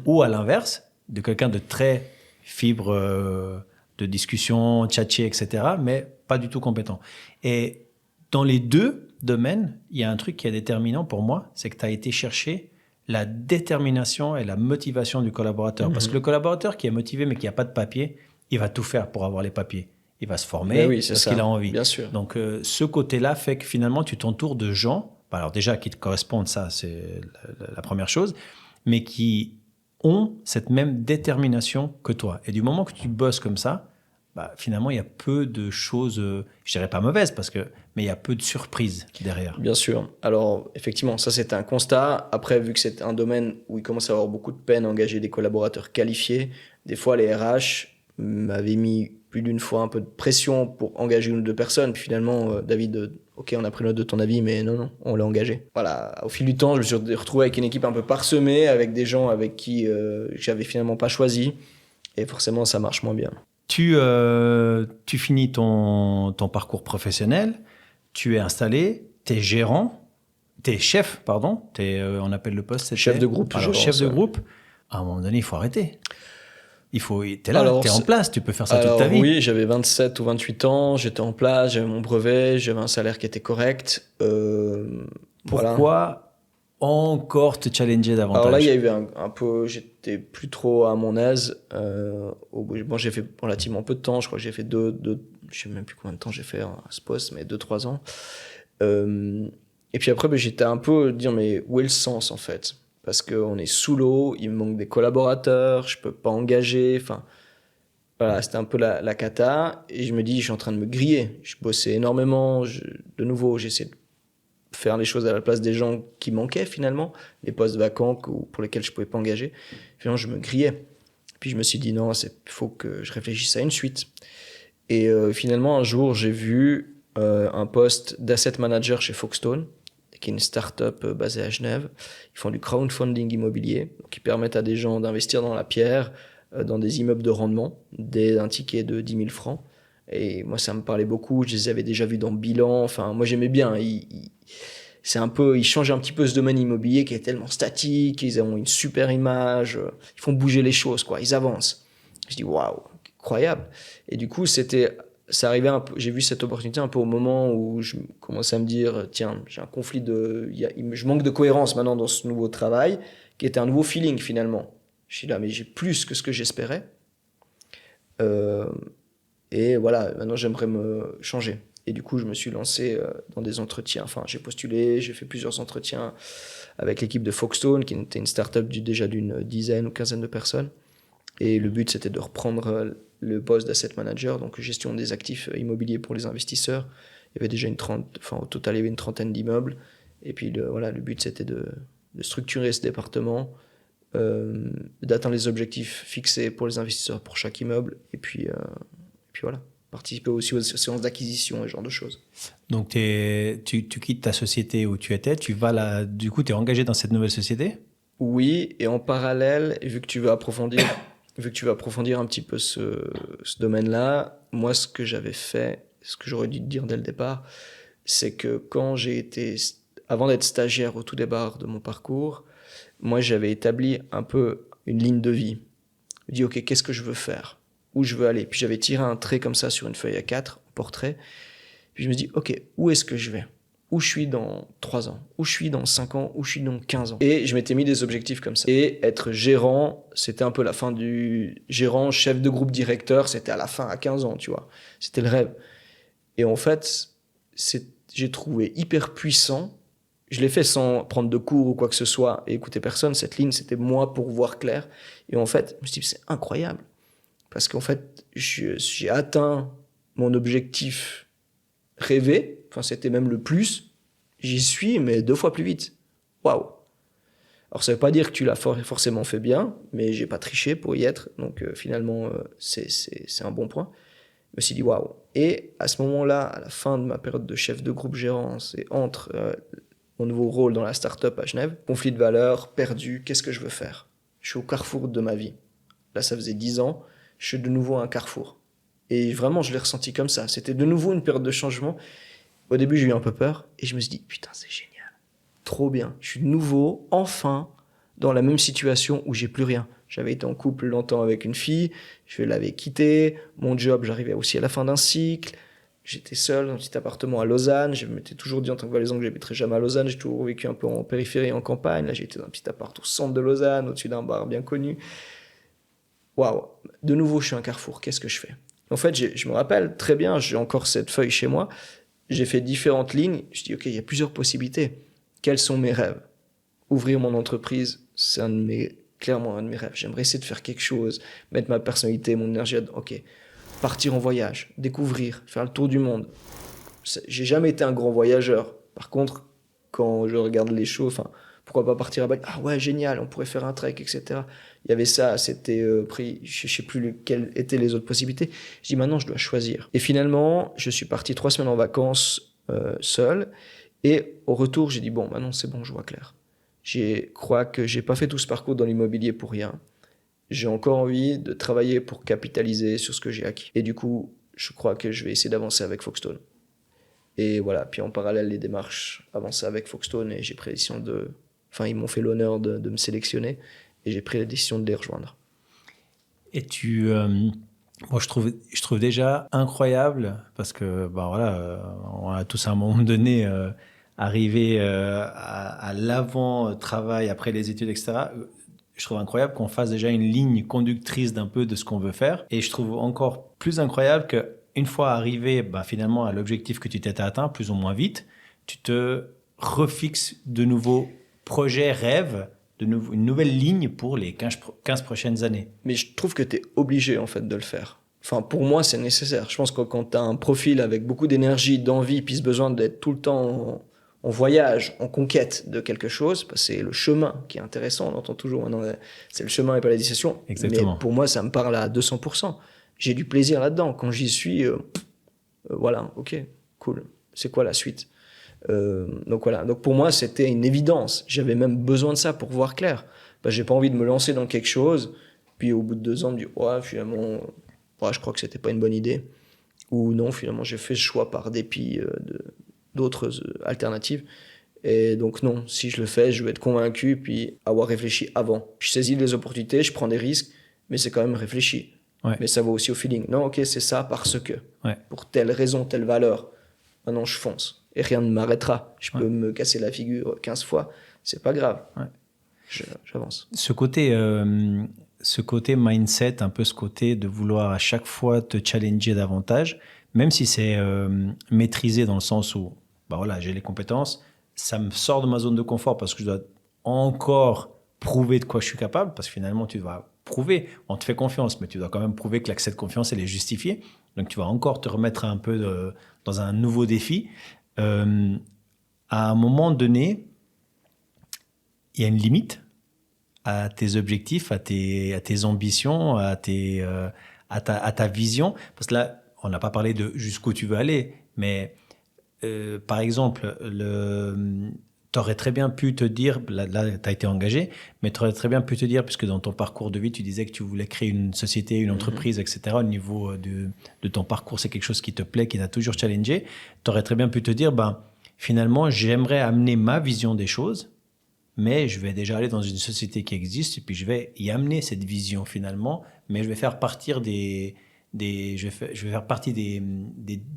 Ou à l'inverse, de quelqu'un de très fibre de discussion, tchatcher, etc., mais pas du tout compétent. Et dans les deux domaines, il y a un truc qui est déterminant pour moi, c'est que tu as été chercher la détermination et la motivation du collaborateur. Parce que le collaborateur qui est motivé, mais qui n'a pas de papier, il va tout faire pour avoir les papiers. Il va se former parce qu'il a envie. Bien sûr. Donc, ce côté-là fait que finalement, tu t'entoures de gens, alors déjà, qui te correspondent, ça, c'est la première chose, mais qui ont cette même détermination que toi. Et du moment que tu bosses comme ça, finalement, il y a peu de choses, je dirais pas mauvaises, mais il y a peu de surprises derrière. Bien sûr. Alors, effectivement, ça, c'était un constat. Après, vu que c'est un domaine où il commence à avoir beaucoup de peine à engager des collaborateurs qualifiés, des fois, les RH m'avaient mis plus d'une fois un peu de pression pour engager une ou deux personnes. Puis finalement, David, ok, on a pris note de ton avis, mais non, on l'a engagé. Voilà, au fil du temps, je me suis retrouvé avec une équipe un peu parsemée, avec des gens avec qui j'avais finalement pas choisi. Et forcément, ça marche moins bien. Tu finis ton parcours professionnel, tu es installé, tu es gérant, tu es chef, pardon, on appelle le poste, chef de groupe. Alors, chef de groupe, à un moment donné, il faut arrêter. T'es là, t'es en place, tu peux faire ça toute ta vie. Oui, j'avais 27 ou 28 ans, j'étais en place, j'avais mon brevet, j'avais un salaire qui était correct. Pourquoi encore te challenger davantage? Alors là, il y a eu un peu, j'étais plus trop à mon aise. Bon, j'ai fait relativement peu de temps, je crois que j'ai fait je sais même plus combien de temps j'ai fait à ce poste, mais 2-3 ans. Et puis après, j'étais un peu dire, mais où est le sens en fait? Parce qu'on est sous l'eau, il me manque des collaborateurs, je peux pas engager, enfin voilà, c'était un peu la cata. Et je me dis, je suis en train de me griller. Je bossais énormément, de nouveau, j'essaie de faire les choses à la place des gens qui manquaient finalement, les postes vacants pour lesquels je pouvais pas engager. Finalement, je me grillais. Puis je me suis dit, non, il faut que je réfléchisse à une suite. Et finalement, un jour, j'ai vu un poste d'asset manager chez Foxstone, qui est une start-up basée à Genève. Ils font du crowdfunding immobilier, qui permettent à des gens d'investir dans la pierre, dans des immeubles de rendement, dès un ticket de 10 000 francs. Et moi, ça me parlait beaucoup. Je les avais déjà vus dans le bilan. Enfin, moi, j'aimais bien. Ils changent un petit peu ce domaine immobilier qui est tellement statique. Ils ont une super image. Ils font bouger les choses, quoi. Ils avancent. Je dis, waouh, incroyable. Et du coup, ça arrivait un peu, j'ai vu cette opportunité un peu au moment où je commençais à me dire, tiens, j'ai un conflit je manque de cohérence maintenant dans ce nouveau travail, qui était un nouveau feeling finalement. Je suis là, mais j'ai plus que ce que j'espérais. Et voilà, maintenant j'aimerais me changer. Et du coup, je me suis lancé dans des entretiens. Enfin, j'ai postulé, j'ai fait plusieurs entretiens avec l'équipe de Foxstone, qui était une start-up déjà d'une dizaine ou quinzaine de personnes. Et le but, c'était de reprendre le poste d'asset manager, donc gestion des actifs immobiliers pour les investisseurs. Il y avait déjà au total, il y avait une trentaine d'immeubles. Et puis, le but, c'était de structurer ce département, d'atteindre les objectifs fixés pour les investisseurs pour chaque immeuble. Et puis voilà, participer aussi aux séances d'acquisition et ce genre de choses. Donc, tu quittes ta société où tu étais, du coup, tu es engagé dans cette nouvelle société? Oui, et en parallèle, vu que tu veux approfondir un petit peu ce domaine-là, moi, ce que j'avais fait, ce que j'aurais dû te dire dès le départ, c'est que avant d'être stagiaire au tout départ de mon parcours, moi, j'avais établi un peu une ligne de vie. Je me dis, OK, qu'est-ce que je veux faire? Où je veux aller? Puis j'avais tiré un trait comme ça sur une feuille A4, un portrait. Puis je me dis, OK, où est-ce que je vais? Où je suis dans 3 ans, où je suis dans 5 ans, où je suis dans 15 ans. Et je m'étais mis des objectifs comme ça. Et être gérant, c'était un peu la fin du gérant, chef de groupe, directeur, c'était à la fin, à 15 ans, tu vois. C'était le rêve. Et en fait, j'ai trouvé hyper puissant. Je l'ai fait sans prendre de cours ou quoi que ce soit et écouter personne. Cette ligne, c'était moi pour voir clair. Et en fait, je me suis dit, c'est incroyable. Parce qu'en fait, j'ai atteint mon objectif rêvé. Enfin, c'était même le plus. J'y suis, mais 2 fois plus vite. Waouh! Alors, ça veut pas dire que tu l'as forcément fait bien, mais j'ai pas triché pour y être. Donc, finalement, c'est un bon point. Je me suis dit, waouh! Et à ce moment-là, à la fin de ma période de chef de groupe gérant, c'est entre mon nouveau rôle dans la start-up à Genève, conflit de valeurs, perdu, qu'est-ce que je veux faire? Je suis au carrefour de ma vie. Là, ça faisait 10 ans, je suis de nouveau à un carrefour. Et vraiment, je l'ai ressenti comme ça. C'était de nouveau une période de changement. Au début, j'ai eu un peu peur et je me suis dit, putain, c'est génial. trop bien. Je suis nouveau, enfin, dans la même situation où j'ai plus rien. J'avais été en couple longtemps avec une fille, je l'avais quittée. Mon job, j'arrivais aussi à la fin d'un cycle. J'étais seul dans un petit appartement à Lausanne. Je m'étais toujours dit en tant que valaisan que j'habiterais jamais à Lausanne. J'ai toujours vécu un peu en périphérie, en campagne. Là, j'étais dans un petit appart au centre de Lausanne, au-dessus d'un bar bien connu. Waouh, de nouveau, je suis à un carrefour. Qu'est-ce que je fais? En fait, je me rappelle très bien, j'ai encore cette feuille chez moi. J'ai fait différentes lignes. Je dis, OK, il y a plusieurs possibilités. Quels sont mes rêves? Ouvrir mon entreprise, c'est clairement un de mes rêves. J'aimerais essayer de faire quelque chose, mettre ma personnalité, mon énergie. OK. Partir en voyage, découvrir, faire le tour du monde. J'ai jamais été un grand voyageur. Par contre, quand je regarde les choses, pourquoi pas partir à Bali? Ah ouais, génial, on pourrait faire un trek, etc. Il y avait ça, c'était pris, je sais plus quelles étaient les autres possibilités. Je dis maintenant, je dois choisir. Et finalement, je suis parti 3 semaines en vacances seul. Et au retour, j'ai dit, bon, maintenant c'est bon, je vois clair. Je crois que j'ai pas fait tout ce parcours dans l'immobilier pour rien. J'ai encore envie de travailler pour capitaliser sur ce que j'ai acquis. Et du coup, je crois que je vais essayer d'avancer avec Foxstone. Et voilà, puis en parallèle, les démarches avançaient avec Foxstone et j'ai pris la décision de... Enfin, ils m'ont fait l'honneur de me sélectionner et j'ai pris la décision de les rejoindre. Et moi, je trouve déjà incroyable parce que, on a tous à un moment donné arrivé à l'avant-travail, après les études, etc. Je trouve incroyable qu'on fasse déjà une ligne conductrice d'un peu de ce qu'on veut faire. Et je trouve encore plus incroyable qu'une fois arrivé finalement à l'objectif que tu t'étais atteint, plus ou moins vite, tu te refixes de nouveaux projets, rêves, une nouvelle ligne pour les 15 prochaines années. Mais je trouve que tu es obligé en fait de le faire. Enfin, pour moi, c'est nécessaire. Je pense que quand tu as un profil avec beaucoup d'énergie, d'envie, puis ce besoin d'être tout le temps en voyage, en conquête de quelque chose, parce que c'est le chemin qui est intéressant. On entend toujours, c'est le chemin et pas la destination. Exactement. Mais pour moi, ça me parle à 200%. J'ai du plaisir là-dedans. Quand j'y suis, voilà, ok, cool. C'est quoi la suite? Donc voilà. Donc pour moi, c'était une évidence. J'avais même besoin de ça pour voir clair. J'ai pas envie de me lancer dans quelque chose, puis au bout de 2 ans, me dire, ouais, finalement, je crois que c'était pas une bonne idée. Ou non, finalement, j'ai fait ce choix par dépit d'autres alternatives. Et donc non, si je le fais, je vais être convaincu, puis avoir réfléchi avant. Je saisis les opportunités, je prends des risques, mais c'est quand même réfléchi. Ouais. Mais ça va aussi au feeling. Non, ok, c'est ça parce que, pour telle raison, telle valeur, maintenant je fonce. Et rien ne m'arrêtera. Je peux me casser la figure 15 fois, c'est pas grave. J'avance. Ce côté mindset, un peu ce côté de vouloir à chaque fois te challenger davantage, même si c'est maîtrisé dans le sens où j'ai les compétences, ça me sort de ma zone de confort parce que je dois encore prouver de quoi je suis capable, parce que finalement tu dois prouver, on te fait confiance, mais tu dois quand même prouver que cette confiance elle est justifiée, donc tu vas encore te remettre un peu dans un nouveau défi. À un moment donné, il y a une limite à tes objectifs, à tes ambitions, à ta vision. Parce que là, on n'a pas parlé de jusqu'où tu veux aller, mais par exemple, tu aurais très bien pu te dire, là tu as été engagé, mais tu aurais très bien pu te dire, puisque dans ton parcours de vie, tu disais que tu voulais créer une société, une entreprise, etc. Au niveau de ton parcours, c'est quelque chose qui te plaît, qui t'a toujours challengé. Tu aurais très bien pu te dire, finalement, j'aimerais amener ma vision des choses, mais je vais déjà aller dans une société qui existe et puis je vais y amener cette vision finalement, mais je vais faire partie des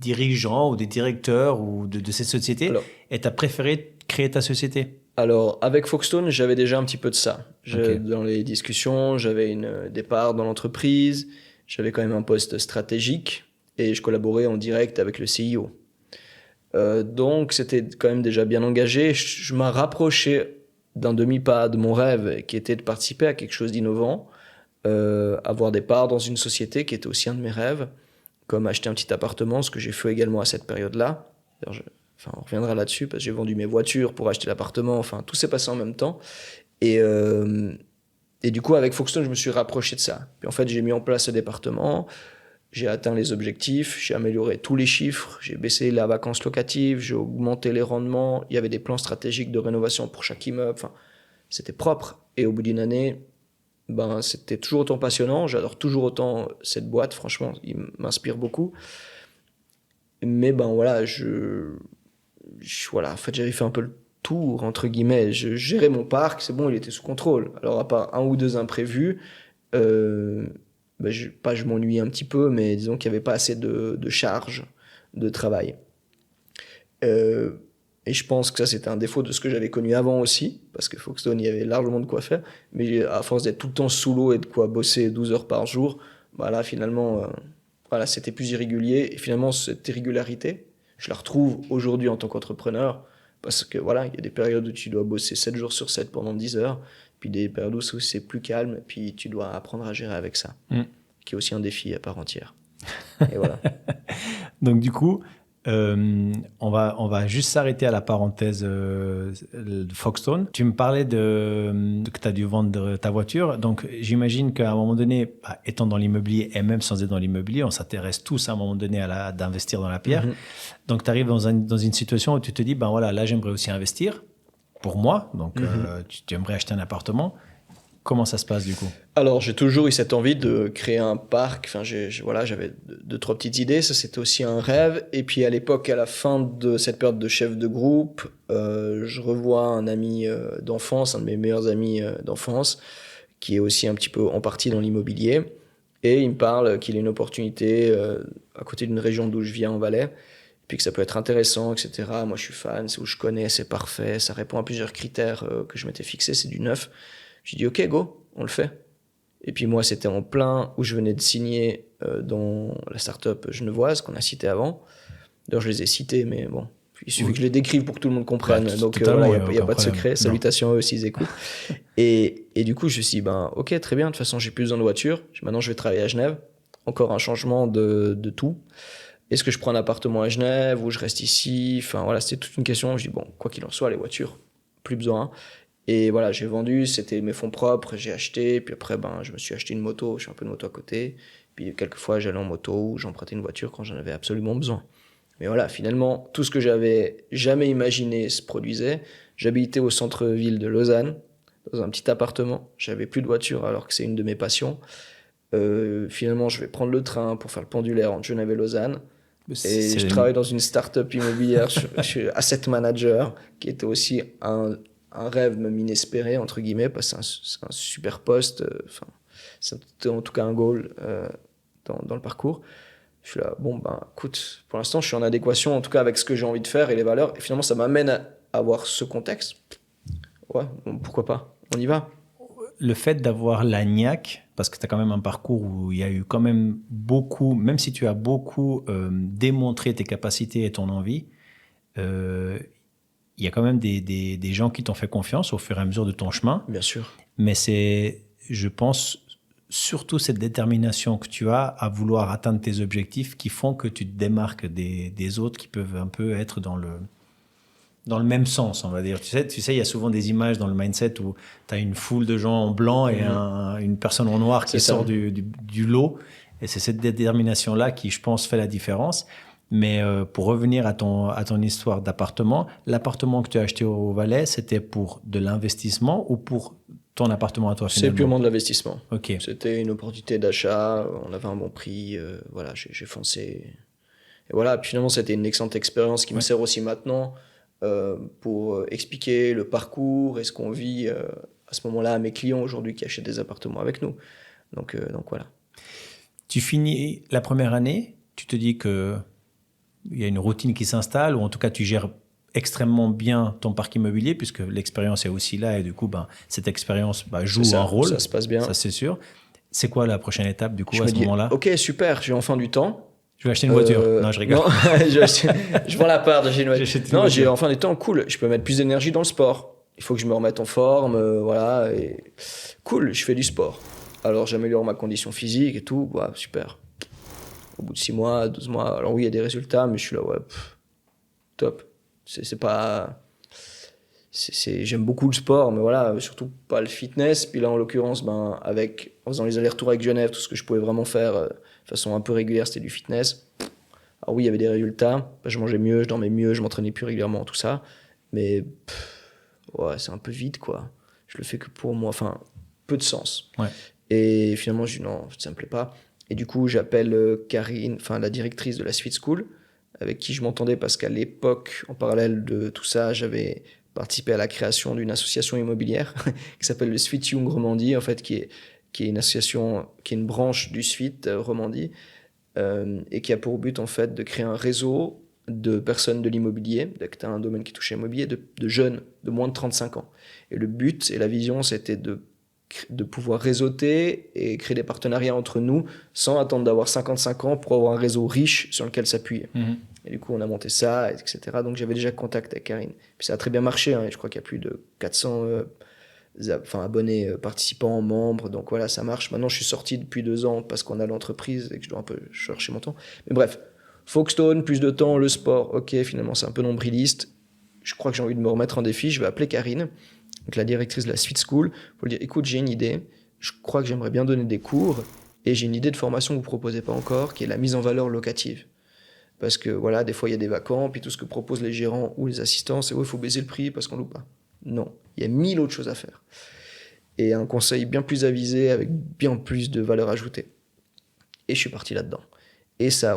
dirigeants ou des directeurs ou de cette société. Alors, et tu as préféré créer ta société? Alors, avec Foxstone, j'avais déjà un petit peu de ça. Dans les discussions, j'avais des parts dans l'entreprise, j'avais quand même un poste stratégique et je collaborais en direct avec le CEO. Donc, c'était quand même déjà bien engagé. Je m'en rapprochais d'un demi-pas de mon rêve qui était de participer à quelque chose d'innovant, avoir des parts dans une société qui était aussi un de mes rêves, comme acheter un petit appartement, ce que j'ai fait également à cette période-là. On reviendra là-dessus parce que j'ai vendu mes voitures pour acheter l'appartement, tout s'est passé en même temps. Et du coup, avec Foxstone, je me suis rapproché de ça. Puis en fait, j'ai mis en place ce département, j'ai atteint les objectifs, j'ai amélioré tous les chiffres, j'ai baissé la vacance locative, j'ai augmenté les rendements, il y avait des plans stratégiques de rénovation pour chaque immeuble, c'était propre. Et au bout d'une année, c'était toujours autant passionnant, j'adore toujours autant cette boîte, franchement, il m'inspire beaucoup. Mais voilà, en fait, j'avais fait un peu le tour, entre guillemets. Je gérais mon parc, c'est bon, il était sous contrôle. Alors, à part 1 ou 2 imprévus, je m'ennuyais un petit peu, mais disons qu'il n'y avait pas assez de charge de travail. Et je pense que ça, c'était un défaut de ce que j'avais connu avant aussi, parce que Foxton, il y avait largement de quoi faire. Mais à force d'être tout le temps sous l'eau et de quoi bosser 12 heures par jour, là, finalement, c'était plus irrégulier. Et finalement, cette irrégularité, je la retrouve aujourd'hui en tant qu'entrepreneur, parce que voilà, il y a des périodes où tu dois bosser 7 jours sur 7 pendant 10 heures, puis des périodes où c'est plus calme, puis tu dois apprendre à gérer avec ça, qui est aussi un défi à part entière. Et voilà. Donc du coup, on va juste s'arrêter à la parenthèse de Foxton. Tu me parlais que tu as dû vendre ta voiture. Donc, j'imagine qu'à un moment donné, étant dans l'immobilier et même sans être dans l'immobilier, on s'intéresse tous à un moment donné d'investir dans la pierre. Donc, tu arrives dans une situation où tu te dis, là, j'aimerais aussi investir pour moi. Donc, tu aimerais acheter un appartement. Comment ça se passe du coup? Alors, j'ai toujours eu cette envie de créer un parc. Enfin, j'avais 2-3 petites idées. Ça, c'était aussi un rêve. Et puis, à l'époque, à la fin de cette période de chef de groupe, je revois un ami d'enfance, un de mes meilleurs amis d'enfance, qui est aussi un petit peu en partie dans l'immobilier. Et il me parle qu'il a une opportunité à côté d'une région d'où je viens, en Valais, puis que ça peut être intéressant, etc. Moi, je suis fan, c'est où je connais, c'est parfait. Ça répond à plusieurs critères que je m'étais fixé, c'est du neuf. J'ai dit, OK, go, on le fait. Et puis moi, c'était en plein où je venais de signer dans la start-up genevoise qu'on a citée avant. D'ailleurs, je les ai cités, mais bon, il suffit que je les décrive pour que tout le monde comprenne. Donc, il n'y a pas de secret. Salutations à eux s'ils écoutent. Et du coup, je me suis dit, OK, très bien. De toute façon, j'ai plus besoin de voiture. Maintenant, je vais travailler à Genève. Encore un changement de tout. Est-ce que je prends un appartement à Genève ou je reste ici? Enfin, voilà, c'était toute une question. Je dis, bon, quoi qu'il en soit, les voitures, plus besoin. Et voilà, j'ai vendu, c'était mes fonds propres, j'ai acheté, puis après, je me suis acheté une moto, je fais un peu de moto à côté, puis quelquefois j'allais en moto ou j'empruntais une voiture quand j'en avais absolument besoin. Mais voilà, finalement, tout ce que j'avais jamais imaginé se produisait. J'habitais au centre-ville de Lausanne, dans un petit appartement, j'avais plus de voiture alors que c'est une de mes passions. Finalement, je vais prendre le train pour faire le pendulaire entre Genève et Lausanne. Et je travaille dans une start-up immobilière, je suis asset manager, qui était aussi un rêve même inespéré, entre guillemets, parce que c'est un super poste. C'était en tout cas un goal dans le parcours. Je suis là, écoute, pour l'instant, je suis en adéquation, en tout cas, avec ce que j'ai envie de faire et les valeurs. Et finalement, ça m'amène à avoir ce contexte. Ouais, pourquoi pas? On y va. Le fait d'avoir la niaque, parce que tu as quand même un parcours où il y a eu quand même beaucoup, même si tu as beaucoup démontré tes capacités et ton envie, il y a quand même des gens qui t'ont fait confiance au fur et à mesure de ton chemin. Bien sûr. Mais c'est, je pense, surtout cette détermination que tu as à vouloir atteindre tes objectifs qui font que tu te démarques des autres qui peuvent un peu être dans le même sens, on va dire. Tu sais, il y a souvent des images dans le mindset où tu as une foule de gens en blanc et une personne en noir qui sort du lot. Et c'est cette détermination-là qui, je pense, fait la différence. Mais pour revenir à ton histoire d'appartement, l'appartement que tu as acheté au Valais, c'était pour de l'investissement ou pour ton appartement à toi finalement? C'est purement de l'investissement. Okay. C'était une opportunité d'achat, on avait un bon prix, voilà, j'ai foncé. Et voilà, puis finalement, c'était une excellente expérience qui me sert aussi maintenant pour expliquer le parcours et ce qu'on vit à ce moment-là à mes clients aujourd'hui qui achètent des appartements avec nous. Donc voilà. Tu finis la première année, tu te dis que il y a une routine qui s'installe, ou en tout cas tu gères extrêmement bien ton parc immobilier, puisque l'expérience est aussi là, et du coup, cette expérience joue un rôle. Ça se passe bien. Ça, c'est sûr. C'est quoi la prochaine étape, du coup, à ce moment-là? Ok, super, j'ai enfin du temps. Je vais acheter une voiture. Non, je rigole. Non, je vends la part de Non, j'ai enfin du temps, cool. Je peux mettre plus d'énergie dans le sport. Il faut que je me remette en forme, voilà. Et... Cool, je fais du sport. Alors, j'améliore ma condition physique et tout. Ouais, super. Au bout de 6 mois, 12 mois, alors oui, il y a des résultats, mais je suis là, ouais, top. C'est pas... J'aime beaucoup le sport, mais voilà, surtout pas le fitness. Puis là, en l'occurrence, en faisant les allers-retours avec Genève, tout ce que je pouvais vraiment faire de façon un peu régulière, c'était du fitness. Alors oui, il y avait des résultats. Je mangeais mieux, je dormais mieux, je m'entraînais plus régulièrement, tout ça. Mais ouais, c'est un peu vide, quoi. Je le fais que pour moi, enfin, peu de sens. Ouais. Et finalement, je dis non, ça me plaît pas. Et du coup, j'appelle Karine, enfin la directrice de la Suite School, avec qui je m'entendais parce qu'à l'époque, en parallèle de tout ça, j'avais participé à la création d'une association immobilière qui s'appelle le Suite Young Romandie, en fait, qui est une association, qui est une branche du Suite Romandie, et qui a pour but, en fait, de créer un réseau de personnes de l'immobilier, dès que tu as un domaine qui touche l'immobilier, de jeunes de moins de 35 ans. Et le but et la vision, c'était de pouvoir réseauter et créer des partenariats entre nous sans attendre d'avoir 55 ans pour avoir un réseau riche sur lequel s'appuyer. Et du coup, on a monté ça, etc. Donc, j'avais déjà contact avec Karine. Puis ça a très bien marché. Hein, et je crois qu'il y a plus de 400 abonnés, participants, membres. Donc voilà, ça marche. Maintenant, je suis sorti depuis 2 ans parce qu'on a l'entreprise et que je dois un peu chercher mon temps. Mais bref, Folkestone, plus de temps, le sport. Ok, finalement, c'est un peu nombriliste. Je crois que j'ai envie de me remettre en défi. Je vais appeler Karine, donc la directrice de la Suite School, pour lui dire, écoute, j'ai une idée. Je crois que j'aimerais bien donner des cours et j'ai une idée de formation que vous ne proposez pas encore, qui est la mise en valeur locative. Parce que voilà, des fois, il y a des vacants, puis tout ce que proposent les gérants ou les assistants, c'est il faut baisser le prix parce qu'on loupe pas. Non, il y a 1000 autres choses à faire. Et un conseil bien plus avisé, avec bien plus de valeur ajoutée. Et je suis parti là-dedans. Et ça,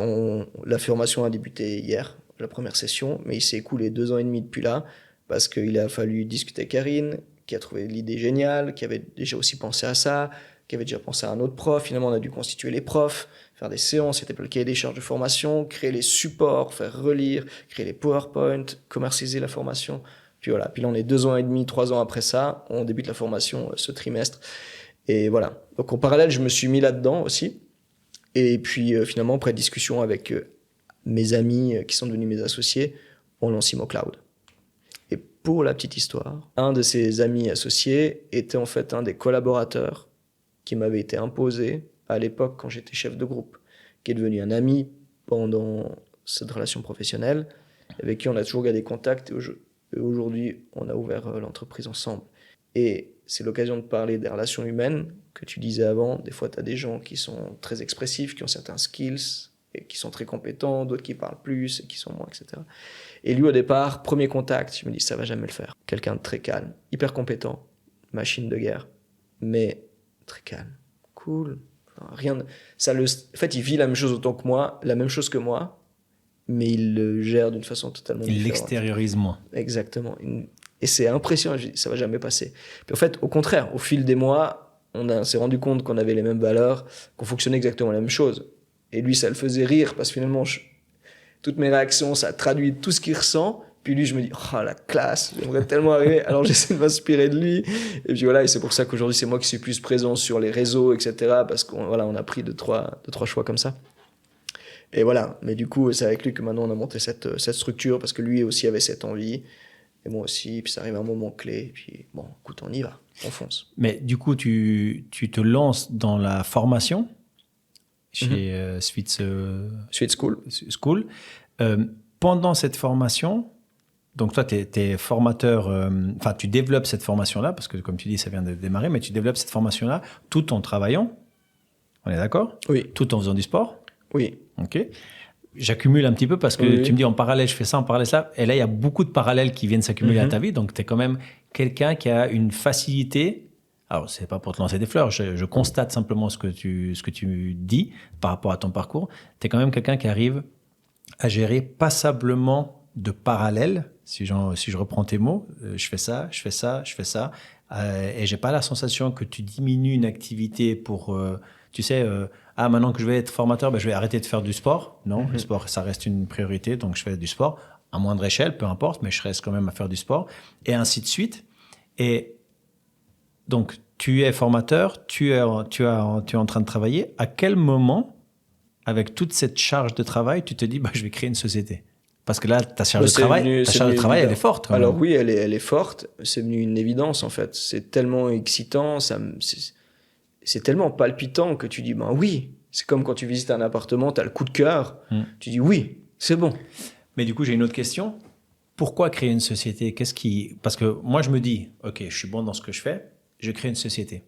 la formation a débuté hier, la première session, mais il s'est écoulé 2 ans et demi depuis là, parce qu'il a fallu discuter avec Karine, qui a trouvé l'idée géniale, qui avait déjà aussi pensé à ça, qui avait déjà pensé à un autre prof. Finalement, on a dû constituer les profs, faire des séances, c'était pas le cahier des charges de formation, créer les supports, faire relire, créer les PowerPoint, commercialiser la formation. Puis voilà, puis là on est 2 ans et demi, 3 ans après ça, on débute la formation ce trimestre. Et voilà, donc en parallèle, je me suis mis là-dedans aussi. Et puis finalement, après discussion avec mes amis qui sont devenus mes associés, on lance ImmoCloud. Et pour la petite histoire, un de ces amis associés était en fait un des collaborateurs qui m'avait été imposé à l'époque quand j'étais chef de groupe, qui est devenu un ami pendant cette relation professionnelle, avec qui on a toujours gardé contact. Et aujourd'hui, on a ouvert l'entreprise ensemble. Et c'est l'occasion de parler des relations humaines que tu disais avant. Des fois, tu as des gens qui sont très expressifs, qui ont certains skills, et qui sont très compétents, d'autres qui parlent plus et qui sont moins, etc. Et lui, au départ, premier contact, je me dis, ça va jamais le faire. Quelqu'un de très calme, hyper compétent, machine de guerre, mais très calme, cool. Enfin, en fait, il vit la même chose autant que moi, la même chose que moi, mais il le gère d'une façon totalement différente. Il l'extériorise moins. Exactement. Et c'est impressionnant, ça va jamais passer. Puis en fait, au contraire, au fil des mois, on s'est rendu compte qu'on avait les mêmes valeurs, qu'on fonctionnait exactement la même chose. Et lui, ça le faisait rire parce que finalement, toutes mes réactions, ça traduit tout ce qu'il ressent. Puis lui, je me dis, oh la classe, j'aimerais tellement arriver. Alors j'essaie de m'inspirer de lui. Et puis voilà, et c'est pour ça qu'aujourd'hui, c'est moi qui suis plus présent sur les réseaux, etc. Parce qu'on on a pris deux, trois choix comme ça. Et voilà, mais du coup, c'est avec lui que maintenant on a monté cette structure parce que lui aussi avait cette envie. Et moi aussi, puis ça arrive à un moment clé. Et puis bon, écoute, on y va, on fonce. Mais du coup, tu te lances dans la formation chez Suite School. Pendant cette formation, donc toi, tu es formateur, enfin, tu développes cette formation-là, parce que comme tu dis, ça vient de démarrer, mais tu développes cette formation-là tout en travaillant. On est d'accord ? Oui. Tout en faisant du sport ? Oui. Ok. J'accumule un petit peu parce que tu me dis en parallèle, je fais ça, en parallèle ça. Et là, il y a beaucoup de parallèles qui viennent s'accumuler à ta vie. Donc, tu es quand même quelqu'un qui a une facilité. Alors, c'est pas pour te lancer des fleurs. Je constate simplement ce que tu dis par rapport à ton parcours. Tu es quand même quelqu'un qui arrive à gérer passablement de parallèles. Si je reprends tes mots, je fais ça. Et j'ai pas la sensation que tu diminues une activité pour, maintenant que je vais être formateur, je vais arrêter de faire du sport. Non, le sport, ça reste une priorité, donc je fais du sport à moindre échelle, peu importe, mais je reste quand même à faire du sport, et ainsi de suite. Et donc, tu es formateur, tu es en train de travailler. À quel moment, avec toute cette charge de travail, tu te dis, je vais créer une société ? Parce que là, ta charge de travail, elle est forte. Quand Alors même. oui, elle est forte. C'est venu une évidence, en fait. C'est tellement excitant, c'est tellement palpitant que tu dis, oui. C'est comme quand tu visites un appartement, tu as le coup de cœur. Tu dis, oui, c'est bon. Mais du coup, j'ai une autre question. Pourquoi créer une société ? Parce que moi, je me dis, OK, je suis bon dans ce que je fais, je crée une société.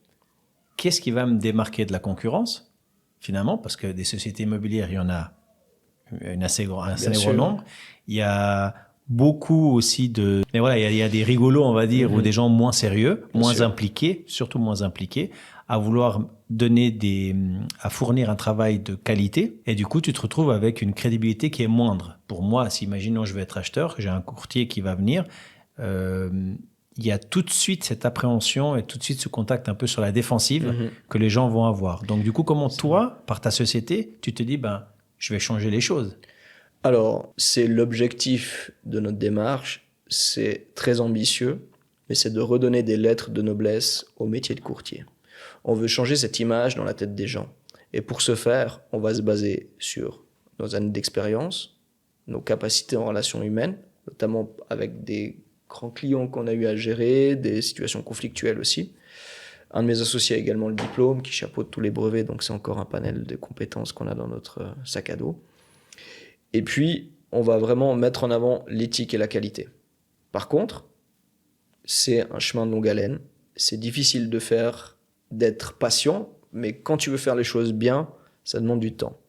Qu'est-ce qui va me démarquer de la concurrence, finalement ? Parce que des sociétés immobilières, il y en a un assez gros nombre. Il y a beaucoup aussi mais voilà, il y a des rigolos, on va dire, ou des gens moins sérieux, surtout moins impliqués, à vouloir à fournir un travail de qualité. Et du coup, tu te retrouves avec une crédibilité qui est moindre. Pour moi, si imaginons je vais être acheteur, j'ai un courtier qui va venir, il y a tout de suite cette appréhension et tout de suite ce contact un peu sur la défensive que les gens vont avoir. Donc du coup, comment toi, par ta société, tu te dis, je vais changer les choses? Alors, c'est l'objectif de notre démarche, c'est très ambitieux, mais c'est de redonner des lettres de noblesse au métier de courtier. On veut changer cette image dans la tête des gens. Et pour ce faire, on va se baser sur nos années d'expérience, nos capacités en relations humaines, notamment avec des grands clients qu'on a eu à gérer, des situations conflictuelles aussi. Un de mes associés a également le diplôme qui chapeaute tous les brevets, donc c'est encore un panel de compétences qu'on a dans notre sac à dos. Et puis, on va vraiment mettre en avant l'éthique et la qualité. Par contre, c'est un chemin de longue haleine. C'est difficile de faire, d'être patient, mais quand tu veux faire les choses bien, ça demande du temps.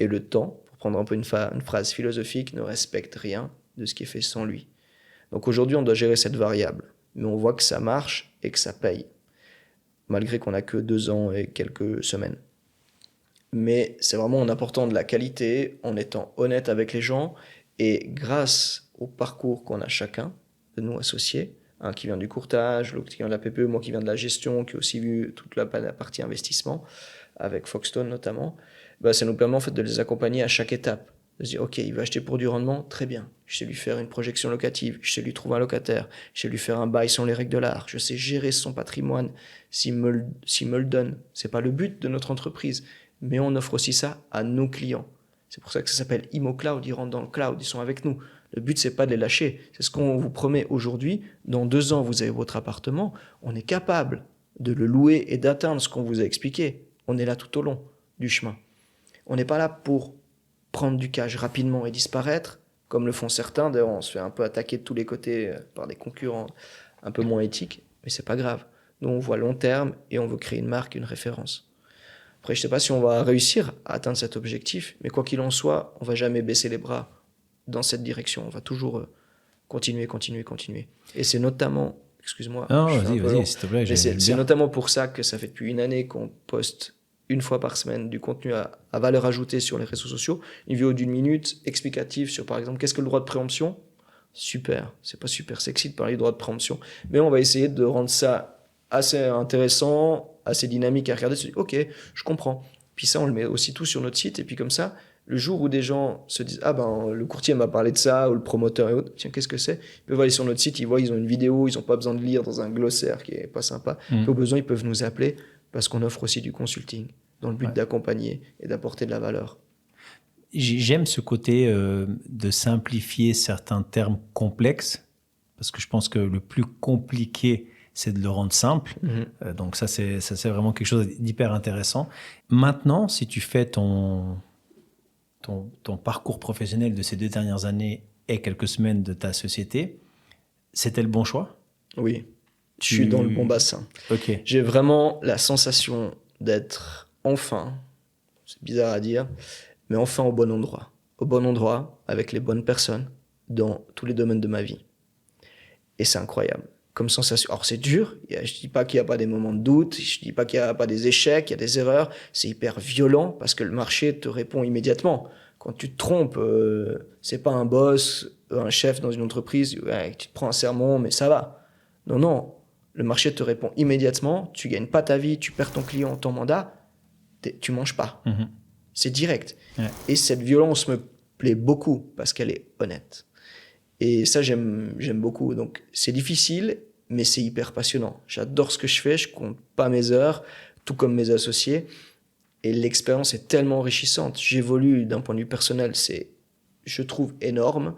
Et le temps, pour prendre un peu une phrase philosophique, ne respecte rien de ce qui est fait sans lui. Donc aujourd'hui, on doit gérer cette variable. Mais on voit que ça marche et que ça paye, malgré qu'on n'a que 2 ans et quelques semaines. Mais c'est vraiment en apportant de la qualité, en étant honnête avec les gens, et grâce au parcours qu'on a chacun de nous associés, un qui vient du courtage, l'autre qui vient de la PPE, moi qui viens de la gestion, qui a aussi vu toute la partie investissement, avec Foxstone notamment, ça nous permet en fait de les accompagner à chaque étape. De se dire, ok, il veut acheter pour du rendement, très bien. Je sais lui faire une projection locative, je sais lui trouver un locataire, je sais lui faire un bail selon les règles de l'art, je sais gérer son patrimoine s'il me le donne. C'est pas le but de notre entreprise, mais on offre aussi ça à nos clients. C'est pour ça que ça s'appelle ImoCloud, ils rentrent dans le cloud, ils sont avec nous. Le but, c'est pas de les lâcher. C'est ce qu'on vous promet aujourd'hui. Dans 2 ans, vous avez votre appartement. On est capable de le louer et d'atteindre ce qu'on vous a expliqué. On est là tout au long du chemin. On n'est pas là pour prendre du cash rapidement et disparaître, comme le font certains. D'ailleurs, on se fait un peu attaquer de tous les côtés par des concurrents un peu moins éthiques, mais c'est pas grave. Nous, on voit long terme et on veut créer une marque, une référence. Après, je ne sais pas si on va réussir à atteindre cet objectif, mais quoi qu'il en soit, on ne va jamais baisser les bras dans cette direction. On va toujours continuer. Et c'est notamment, excuse-moi, non, vas-y, s'il te plaît. C'est notamment pour ça que ça fait depuis une année qu'on poste 1 fois par semaine du contenu à valeur ajoutée sur les réseaux sociaux, une vidéo d'1 minute explicative sur, par exemple, qu'est-ce que le droit de préemption. Super, c'est pas super sexy de parler du droit de préemption, mais on va essayer de rendre ça assez intéressant, assez dynamique à regarder, se dire, ok, je comprends. Puis ça, on le met aussi tout sur notre site, et puis comme ça, le jour où des gens se disent, le courtier m'a parlé de ça, ou le promoteur et autres, tiens, qu'est-ce que c'est? Ils peuvent aller sur notre site, ils voient, ils ont une vidéo, ils n'ont pas besoin de lire dans un glossaire qui est pas sympa. Puis au besoin, ils peuvent nous appeler, parce qu'on offre aussi du consulting, dans le but d'accompagner et d'apporter de la valeur. J'aime ce côté de simplifier certains termes complexes, parce que je pense que le plus compliqué, c'est de le rendre simple. Donc ça, c'est vraiment quelque chose d'hyper intéressant. Maintenant, si tu fais ton parcours professionnel de ces 2 dernières années et quelques semaines de ta société, c'était le bon choix? Oui, je suis dans le bon bassin. Okay. J'ai vraiment la sensation d'être enfin, c'est bizarre à dire, mais enfin au bon endroit, avec les bonnes personnes, dans tous les domaines de ma vie. Et c'est incroyable comme sensation. Alors c'est dur, je dis pas qu'il n'y a pas des moments de doute, je dis pas qu'il n'y a pas des échecs, il y a des erreurs, c'est hyper violent parce que le marché te répond immédiatement. Quand tu te trompes, c'est pas un boss, un chef dans une entreprise, tu te prends un sermon, mais ça va. Non, le marché te répond immédiatement, tu gagnes pas ta vie, tu perds ton client, ton mandat, tu manges pas. C'est direct. Ouais. Et cette violence me plaît beaucoup parce qu'elle est honnête. Et ça, j'aime beaucoup. Donc, c'est difficile, mais c'est hyper passionnant. J'adore ce que je fais, je compte pas mes heures, tout comme mes associés. Et l'expérience est tellement enrichissante. J'évolue d'un point de vue personnel, c'est, je trouve, énorme.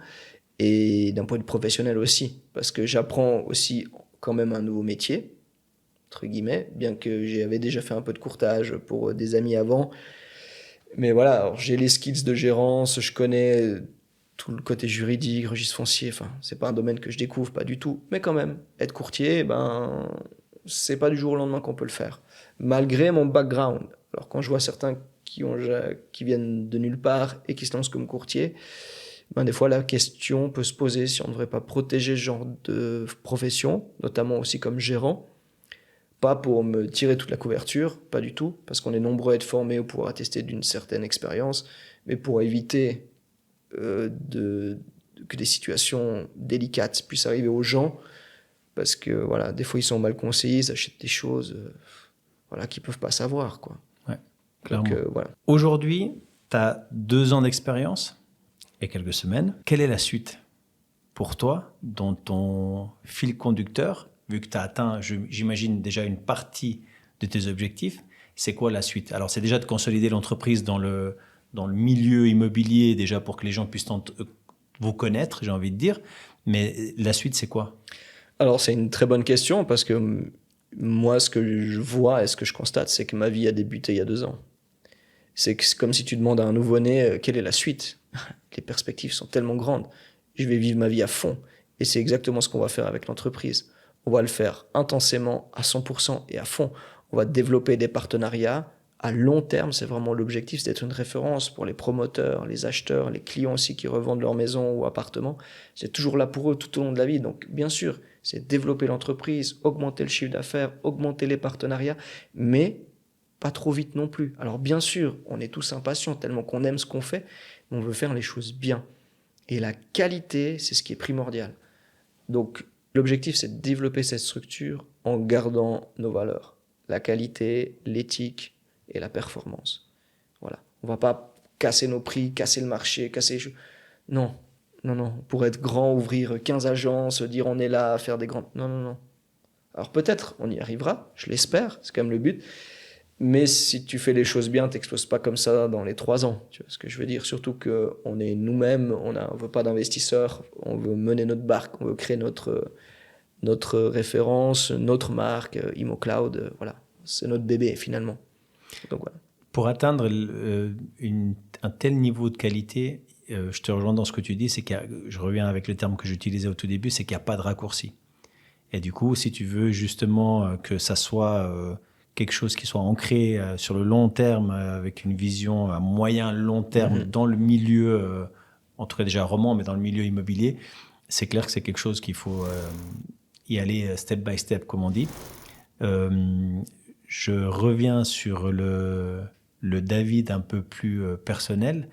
Et d'un point de vue professionnel aussi. Parce que j'apprends aussi quand même un nouveau métier, entre guillemets, bien que j'avais déjà fait un peu de courtage pour des amis avant. Mais voilà, alors j'ai les skills de gérance, je connais tout le côté juridique, registre foncier, enfin, c'est pas un domaine que je découvre, pas du tout. Mais quand même, être courtier, c'est pas du jour au lendemain qu'on peut le faire. Malgré mon background. Alors quand je vois certains qui viennent de nulle part et qui se lancent comme courtier, des fois la question peut se poser si on ne devrait pas protéger ce genre de profession, notamment aussi comme gérant. Pas pour me tirer toute la couverture, pas du tout, parce qu'on est nombreux à être formés ou pouvoir attester d'une certaine expérience, mais pour éviter de que des situations délicates puissent arriver aux gens, parce que voilà, des fois ils sont mal conseillés, ils achètent des choses voilà, qu'ils ne peuvent pas savoir, quoi. Ouais, clairement. Donc, voilà. Aujourd'hui, tu as 2 ans d'expérience et quelques semaines. Quelle est la suite pour toi dans ton fil conducteur, vu que tu as atteint, j'imagine, déjà une partie de tes objectifs? C'est quoi la suite? Alors, c'est déjà de consolider l'entreprise dans le milieu immobilier, déjà pour que les gens puissent vous connaître, j'ai envie de dire. Mais la suite, c'est quoi? Alors, c'est une très bonne question, parce que moi, ce que je vois et ce que je constate, c'est que ma vie a débuté il y a 2 ans. C'est comme si tu demandes à un nouveau-né quelle est la suite. Les perspectives sont tellement grandes. Je vais vivre ma vie à fond. Et c'est exactement ce qu'on va faire avec l'entreprise. On va le faire intensément, à 100% et à fond. On va développer des partenariats à long terme. C'est vraiment l'objectif, c'est d'être une référence pour les promoteurs, les acheteurs, les clients aussi qui revendent leur maison ou appartement. C'est toujours là pour eux tout au long de la vie. Donc, bien sûr, c'est développer l'entreprise, augmenter le chiffre d'affaires, augmenter les partenariats, mais pas trop vite non plus. Alors, bien sûr, on est tous impatients tellement qu'on aime ce qu'on fait, mais on veut faire les choses bien. Et la qualité, c'est ce qui est primordial. Donc, l'objectif, c'est de développer cette structure en gardant nos valeurs. La qualité, l'éthique et la performance. Voilà. On ne va pas casser nos prix, casser le marché, Non. Pour être grand, ouvrir 15 agences, dire on est là, faire des grandes... Non. Alors peut-être, on y arrivera, je l'espère, c'est quand même le but. Mais si tu fais les choses bien, t'exploses pas comme ça dans les 3 ans. Tu vois ce que je veux dire? Surtout qu'on est nous-mêmes, on veut pas d'investisseurs, on veut mener notre barque, on veut créer notre référence, notre marque, ImmoCloud, voilà. C'est notre bébé finalement. Donc, voilà. Pour atteindre un tel niveau de qualité, je te rejoins dans ce que tu dis, je reviens avec le terme que j'utilisais au tout début, c'est qu'il n'y a pas de raccourci. Et du coup, si tu veux justement que ça soit quelque chose qui soit ancré sur le long terme, avec une vision à moyen, long terme, dans le milieu, en tout cas déjà roman, mais dans le milieu immobilier, c'est clair que c'est quelque chose qu'il faut y aller step by step, comme on dit. Je reviens sur le David un peu plus personnel.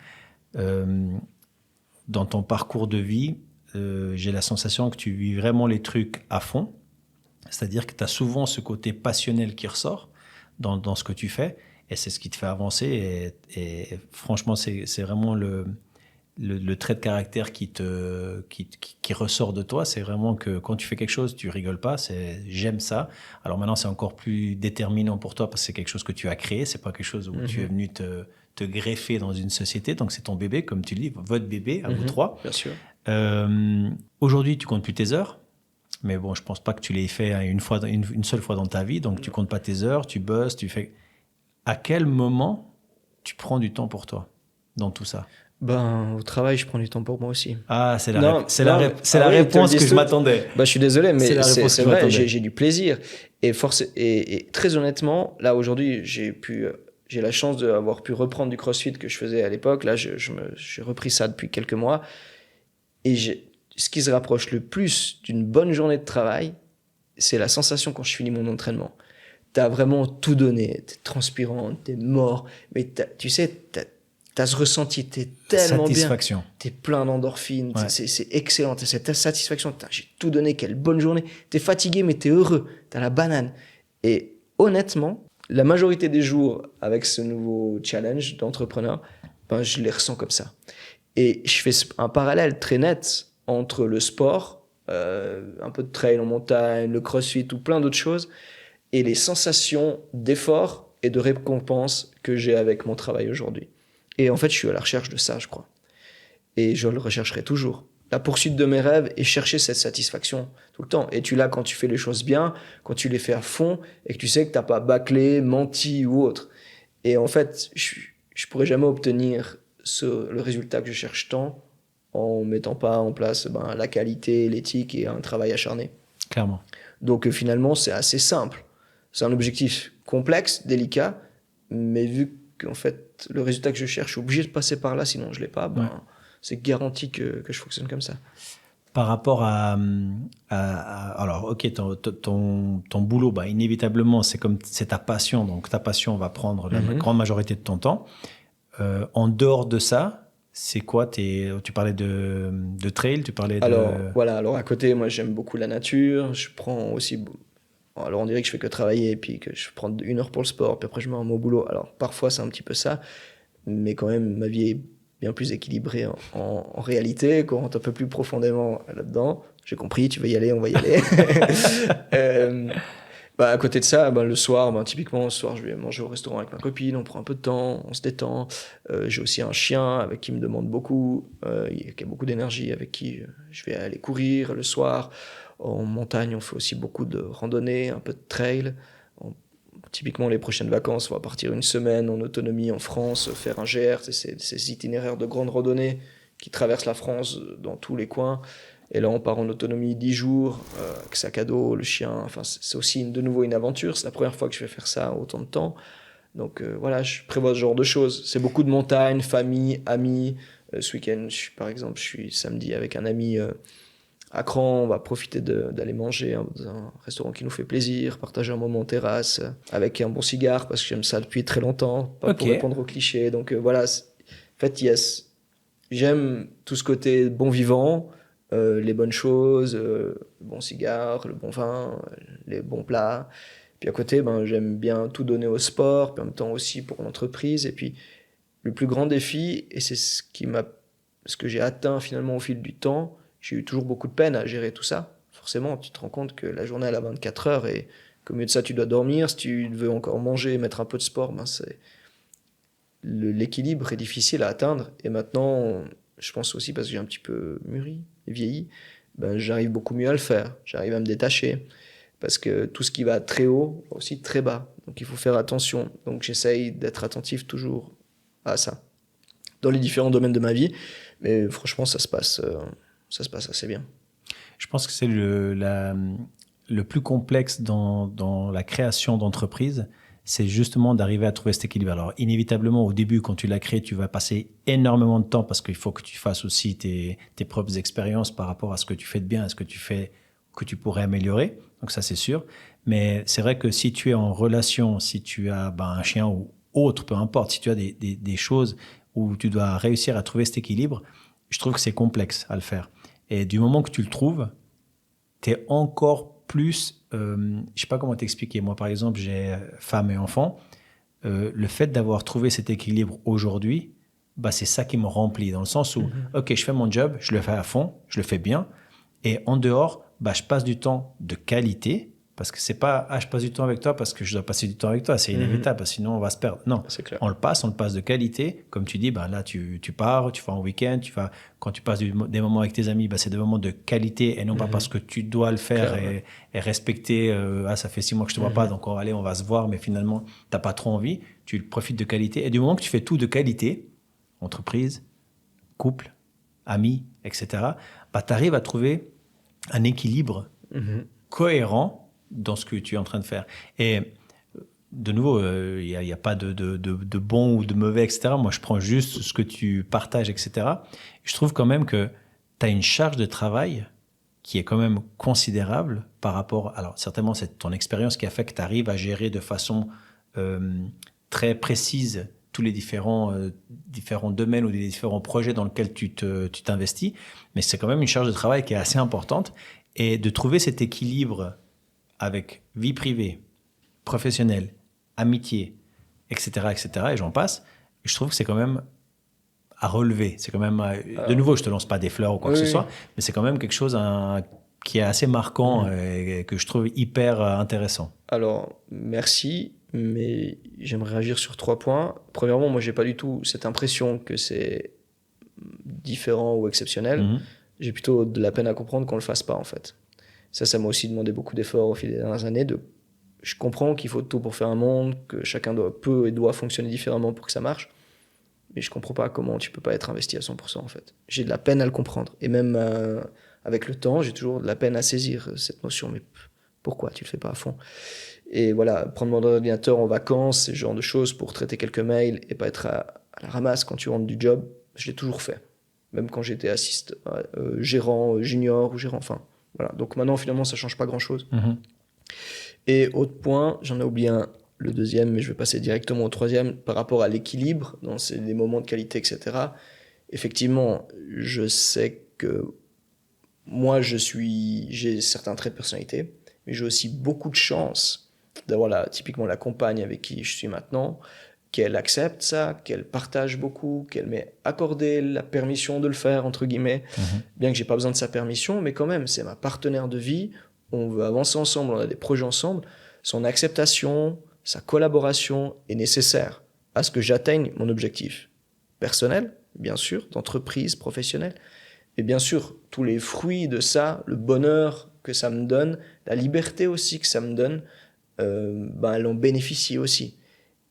Dans ton parcours de vie, j'ai la sensation que tu vis vraiment les trucs à fond. C'est-à-dire que tu as souvent ce côté passionnel qui ressort dans ce que tu fais, et c'est ce qui te fait avancer. Et franchement, c'est vraiment le trait de caractère qui ressort de toi. C'est vraiment que quand tu fais quelque chose, tu rigoles pas. J'aime ça. Alors maintenant, c'est encore plus déterminant pour toi parce que c'est quelque chose que tu as créé. C'est pas quelque chose où tu es venu te greffer dans une société. Donc c'est ton bébé, comme tu le dis, votre bébé à vous trois. Bien sûr. Aujourd'hui, tu comptes plus tes heures. Mais bon, je pense pas que tu l'aies fait une seule fois dans ta vie. Donc, tu comptes pas tes heures, tu bosses, tu fais... À quel moment tu prends du temps pour toi dans tout ça? Au travail, je prends du temps pour moi aussi. Ah, c'est la réponse que je m'attendais. Je suis désolé, mais c'est vrai, j'ai du plaisir. Et très honnêtement, là, aujourd'hui, j'ai la chance d'avoir pu reprendre du CrossFit que je faisais à l'époque. Là, j'ai repris ça depuis quelques mois. Et ce qui se rapproche le plus d'une bonne journée de travail, c'est la sensation quand je finis mon entraînement. T'as vraiment tout donné, t'es transpirant, t'es mort, mais tu sais, t'as ce ressenti, t'es tellement satisfaction. Bien. T'es plein d'endorphines, ouais. C'est excellent, t'as cette satisfaction, j'ai tout donné, quelle bonne journée. T'es fatigué, mais t'es heureux, t'as la banane. Et honnêtement, la majorité des jours avec ce nouveau challenge d'entrepreneur, je les ressens comme ça. Et je fais un parallèle très net entre le sport, un peu de trail en montagne, le crossfit ou plein d'autres choses, et les sensations d'effort et de récompense que j'ai avec mon travail aujourd'hui. Et en fait, je suis à la recherche de ça, je crois. Et je le rechercherai toujours. La poursuite de mes rêves et chercher cette satisfaction tout le temps. Et tu l'as quand tu fais les choses bien, quand tu les fais à fond, et que tu sais que tu n'as pas bâclé, menti ou autre. Et en fait, je ne pourrai jamais obtenir le résultat que je cherche tant en mettant pas en place la qualité, l'éthique et un travail acharné. Clairement. Donc finalement, c'est assez simple. C'est un objectif complexe, délicat, mais vu qu'en fait, le résultat que je cherche, je suis obligé de passer par là, sinon je l'ai pas, c'est garanti que je fonctionne comme ça. Par rapport alors, ok, ton boulot, inévitablement, c'est ta passion, donc ta passion va prendre la grande majorité de ton temps. En dehors de ça, c'est quoi tu parlais de trail, tu parlais Alors à côté, moi j'aime beaucoup la nature, je prends aussi... Alors on dirait que je fais que travailler et puis que je prends 1 heure pour le sport, puis après je me rends au boulot. Alors parfois c'est un petit peu ça, mais quand même ma vie est bien plus équilibrée en réalité, quand on rentre un peu plus profondément là-dedans. J'ai compris, tu veux y aller, on va y aller. À côté de ça, le soir, typiquement, le soir, je vais manger au restaurant avec ma copine, on prend un peu de temps, on se détend. J'ai aussi un chien avec qui me demande beaucoup, qui a beaucoup d'énergie, avec qui je vais aller courir le soir. En montagne, on fait aussi beaucoup de randonnées, un peu de trail. Typiquement, les prochaines vacances, on va partir 1 semaine en autonomie en France, faire un GR, ces itinéraires de grande randonnée qui traversent la France dans tous les coins. Et là, on part en autonomie 10 jours, avec sac à dos, le chien. Enfin, c'est aussi de nouveau une aventure. C'est la première fois que je vais faire ça autant de temps. Donc voilà, je prévois ce genre de choses. C'est beaucoup de montagnes, famille, amis. Ce week-end, par exemple, je suis samedi avec un ami à Cran. On va profiter d'aller manger dans un restaurant qui nous fait plaisir, partager un moment en terrasse avec un bon cigare, parce que j'aime ça depuis très longtemps, pas pour répondre aux clichés. Donc voilà, en fait, j'aime tout ce côté bon vivant. Les bonnes choses, le bon cigare, le bon vin, les bons plats. Puis à côté, j'aime bien tout donner au sport, puis en même temps aussi pour l'entreprise. Et puis le plus grand défi, et c'est ce que j'ai atteint finalement au fil du temps, j'ai eu toujours beaucoup de peine à gérer tout ça. Forcément, tu te rends compte que la journée elle a 24 heures et qu'au milieu de ça, tu dois dormir. Si tu veux encore manger, mettre un peu de sport, l'équilibre est difficile à atteindre. Et maintenant, je pense aussi parce que j'ai un petit peu mûri et vieilli, j'arrive beaucoup mieux à le faire. J'arrive à me détacher. Parce que tout ce qui va très haut va aussi très bas. Donc il faut faire attention. Donc j'essaye d'être attentif toujours à ça. Dans les différents domaines de ma vie. Mais franchement, ça se passe assez bien. Je pense que c'est le plus complexe dans la création d'entreprise. C'est justement d'arriver à trouver cet équilibre. Alors, inévitablement, au début, quand tu l'as créé, tu vas passer énormément de temps parce qu'il faut que tu fasses aussi tes propres expériences par rapport à ce que tu fais de bien, à ce que tu fais que tu pourrais améliorer. Donc ça, c'est sûr. Mais c'est vrai que si tu es en relation, si tu as un chien ou autre, peu importe, si tu as des choses où tu dois réussir à trouver cet équilibre, je trouve que c'est complexe à le faire. Et du moment que tu le trouves, tu es encore plus... je ne sais pas comment t'expliquer. Moi, par exemple, j'ai femme et enfant. Le fait d'avoir trouvé cet équilibre aujourd'hui, c'est ça qui me remplit. Dans le sens où, OK, je fais mon job, je le fais à fond, je le fais bien. Et en dehors, je passe du temps de qualité. Parce que c'est pas, je passe du temps avec toi parce que je dois passer du temps avec toi. C'est inévitable, sinon on va se perdre. Non, on le passe de qualité. Comme tu dis, là, tu pars, tu vas en week-end, quand tu passes des moments avec tes amis, c'est des moments de qualité et non pas parce que tu dois le faire et respecter. Ça fait 6 mois que je te vois pas, donc on va se voir, mais finalement, t'as pas trop envie. Tu profites de qualité. Et du moment que tu fais tout de qualité, entreprise, couple, amis, etc., tu arrives à trouver un équilibre cohérent dans ce que tu es en train de faire. Et de nouveau, il n'y a pas de bon ou de mauvais, etc. Moi, je prends juste ce que tu partages, etc. Je trouve quand même que tu as une charge de travail qui est quand même considérable par rapport... Alors, certainement, c'est ton expérience qui a fait que tu arrives à gérer de façon très précise tous les différents domaines ou les différents projets dans lesquels tu t'investis. Mais c'est quand même une charge de travail qui est assez importante. Et de trouver cet équilibre avec vie privée, professionnelle, amitié, etc., et j'en passe, je trouve que c'est quand même à relever. C'est quand même... de nouveau, je te lance pas des fleurs ou quoi que ce soit, mais c'est quand même quelque chose qui est assez marquant et que je trouve hyper intéressant. Alors, merci, mais j'aimerais réagir sur 3 points. Premièrement, moi, j'ai pas du tout cette impression que c'est différent ou exceptionnel. J'ai plutôt de la peine à comprendre qu'on le fasse pas, en fait. Ça m'a aussi demandé beaucoup d'efforts au fil des dernières années. Je comprends qu'il faut tout pour faire un monde, que chacun peut et doit fonctionner différemment pour que ça marche. Mais je comprends pas comment tu peux pas être investi à 100%, en fait. J'ai de la peine à le comprendre. Et même avec le temps, j'ai toujours de la peine à saisir cette notion. Mais pourquoi tu le fais pas à fond? Et voilà, prendre mon ordinateur en vacances, ce genre de choses pour traiter quelques mails et pas être à la ramasse quand tu rentres du job, je l'ai toujours fait. Même quand j'étais gérant junior ou gérant, voilà. Donc maintenant, finalement, ça change pas grand-chose. Et autre point, j'en ai oublié le deuxième, mais je vais passer directement au troisième, par rapport à l'équilibre dans les moments de qualité, etc. effectivement, je sais que moi, j'ai certains traits de personnalité, mais j'ai aussi beaucoup de chance d'avoir typiquement la compagne avec qui je suis maintenant, qu'elle accepte ça, qu'elle partage beaucoup, qu'elle m'ait accordé la permission de le faire, entre guillemets, bien que j'ai pas besoin de sa permission, mais quand même, c'est ma partenaire de vie, on veut avancer ensemble, on a des projets ensemble, son acceptation, sa collaboration est nécessaire à ce que j'atteigne mon objectif personnel, bien sûr, d'entreprise, professionnelle, et bien sûr, tous les fruits de ça, le bonheur que ça me donne, la liberté aussi que ça me donne, elle en bénéficie aussi.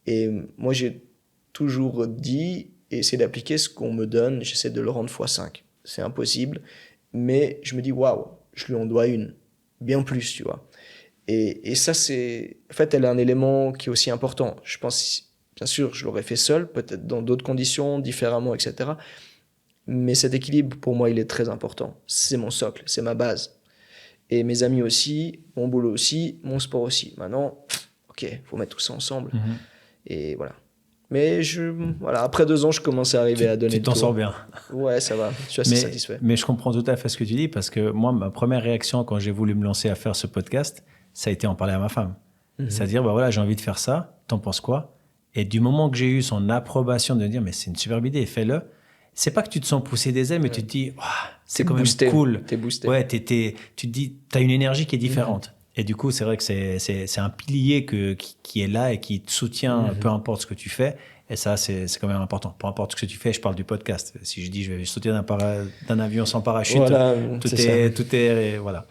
Et moi, j'ai toujours dit et essayé d'appliquer ce qu'on me donne, j'essaie de le rendre x5. C'est impossible, mais je me dis, waouh, je lui en dois une, bien plus, tu vois. Et ça, en fait, elle est un élément qui est aussi important. Je pense, bien sûr, je l'aurais fait seul, peut-être dans d'autres conditions, différemment, etc. Mais cet équilibre, pour moi, il est très important. C'est mon socle, c'est ma base. Et mes amis aussi, mon boulot aussi, mon sport aussi. Maintenant, ok, il faut mettre tout ça ensemble. Et voilà. Mais voilà, après 2 ans, je commence à arriver à donner. Tu t'en sors bien. Ouais, ça va. Je suis assez satisfait. Mais je comprends tout à fait ce que tu dis parce que moi, ma première réaction quand j'ai voulu me lancer à faire ce podcast, ça a été en parler à ma femme. C'est-à-dire, voilà, j'ai envie de faire ça. T'en penses quoi? Et du moment que j'ai eu son approbation de me dire, mais c'est une superbe idée, fais-le. C'est pas que tu te sens pousser des ailes, mais tu te dis, oh, c'est quand même cool. T'es boosté. Ouais, tu te dis, t'as une énergie qui est différente. Et du coup, c'est vrai que c'est un pilier qui est là et qui te soutient, peu importe ce que tu fais. Et ça, c'est quand même important. Peu importe ce que tu fais, je parle du podcast. Si je dis, je vais sauter d'un avion sans parachute, voilà, tout est, voilà.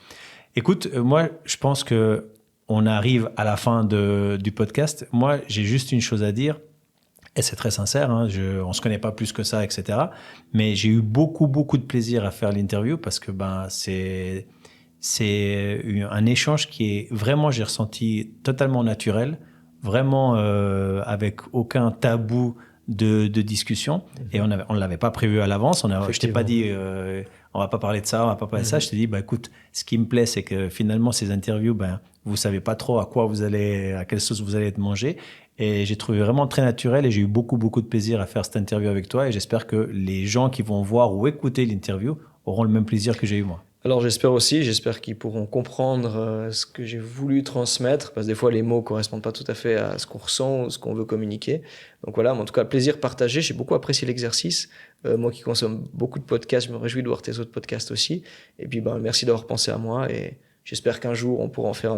Écoute, moi, je pense que on arrive à la fin du podcast. Moi, j'ai juste une chose à dire. Et c'est très sincère, hein, on se connaît pas plus que ça, etc. Mais j'ai eu beaucoup de plaisir à faire l'interview parce que c'est un échange qui est vraiment, j'ai ressenti totalement naturel, vraiment avec aucun tabou de discussion. Et on l'avait pas prévu à l'avance. Je t'ai pas dit on va pas parler de ça, on va pas parler de ça. Je t'ai dit écoute, ce qui me plaît, c'est que finalement ces interviews, vous savez pas trop à quelle sauce vous allez être mangé. Et j'ai trouvé vraiment très naturel et j'ai eu beaucoup de plaisir à faire cette interview avec toi. Et j'espère que les gens qui vont voir ou écouter l'interview auront le même plaisir que j'ai eu moi. Alors j'espère qu'ils pourront comprendre ce que j'ai voulu transmettre, parce que des fois les mots correspondent pas tout à fait à ce qu'on ressent ou ce qu'on veut communiquer. Donc voilà, mais en tout cas, plaisir partagé. J'ai beaucoup apprécié l'exercice. Moi qui consomme beaucoup de podcasts, je me réjouis de voir tes autres podcasts aussi. Et puis merci d'avoir pensé à moi et j'espère qu'un jour on pourra en faire un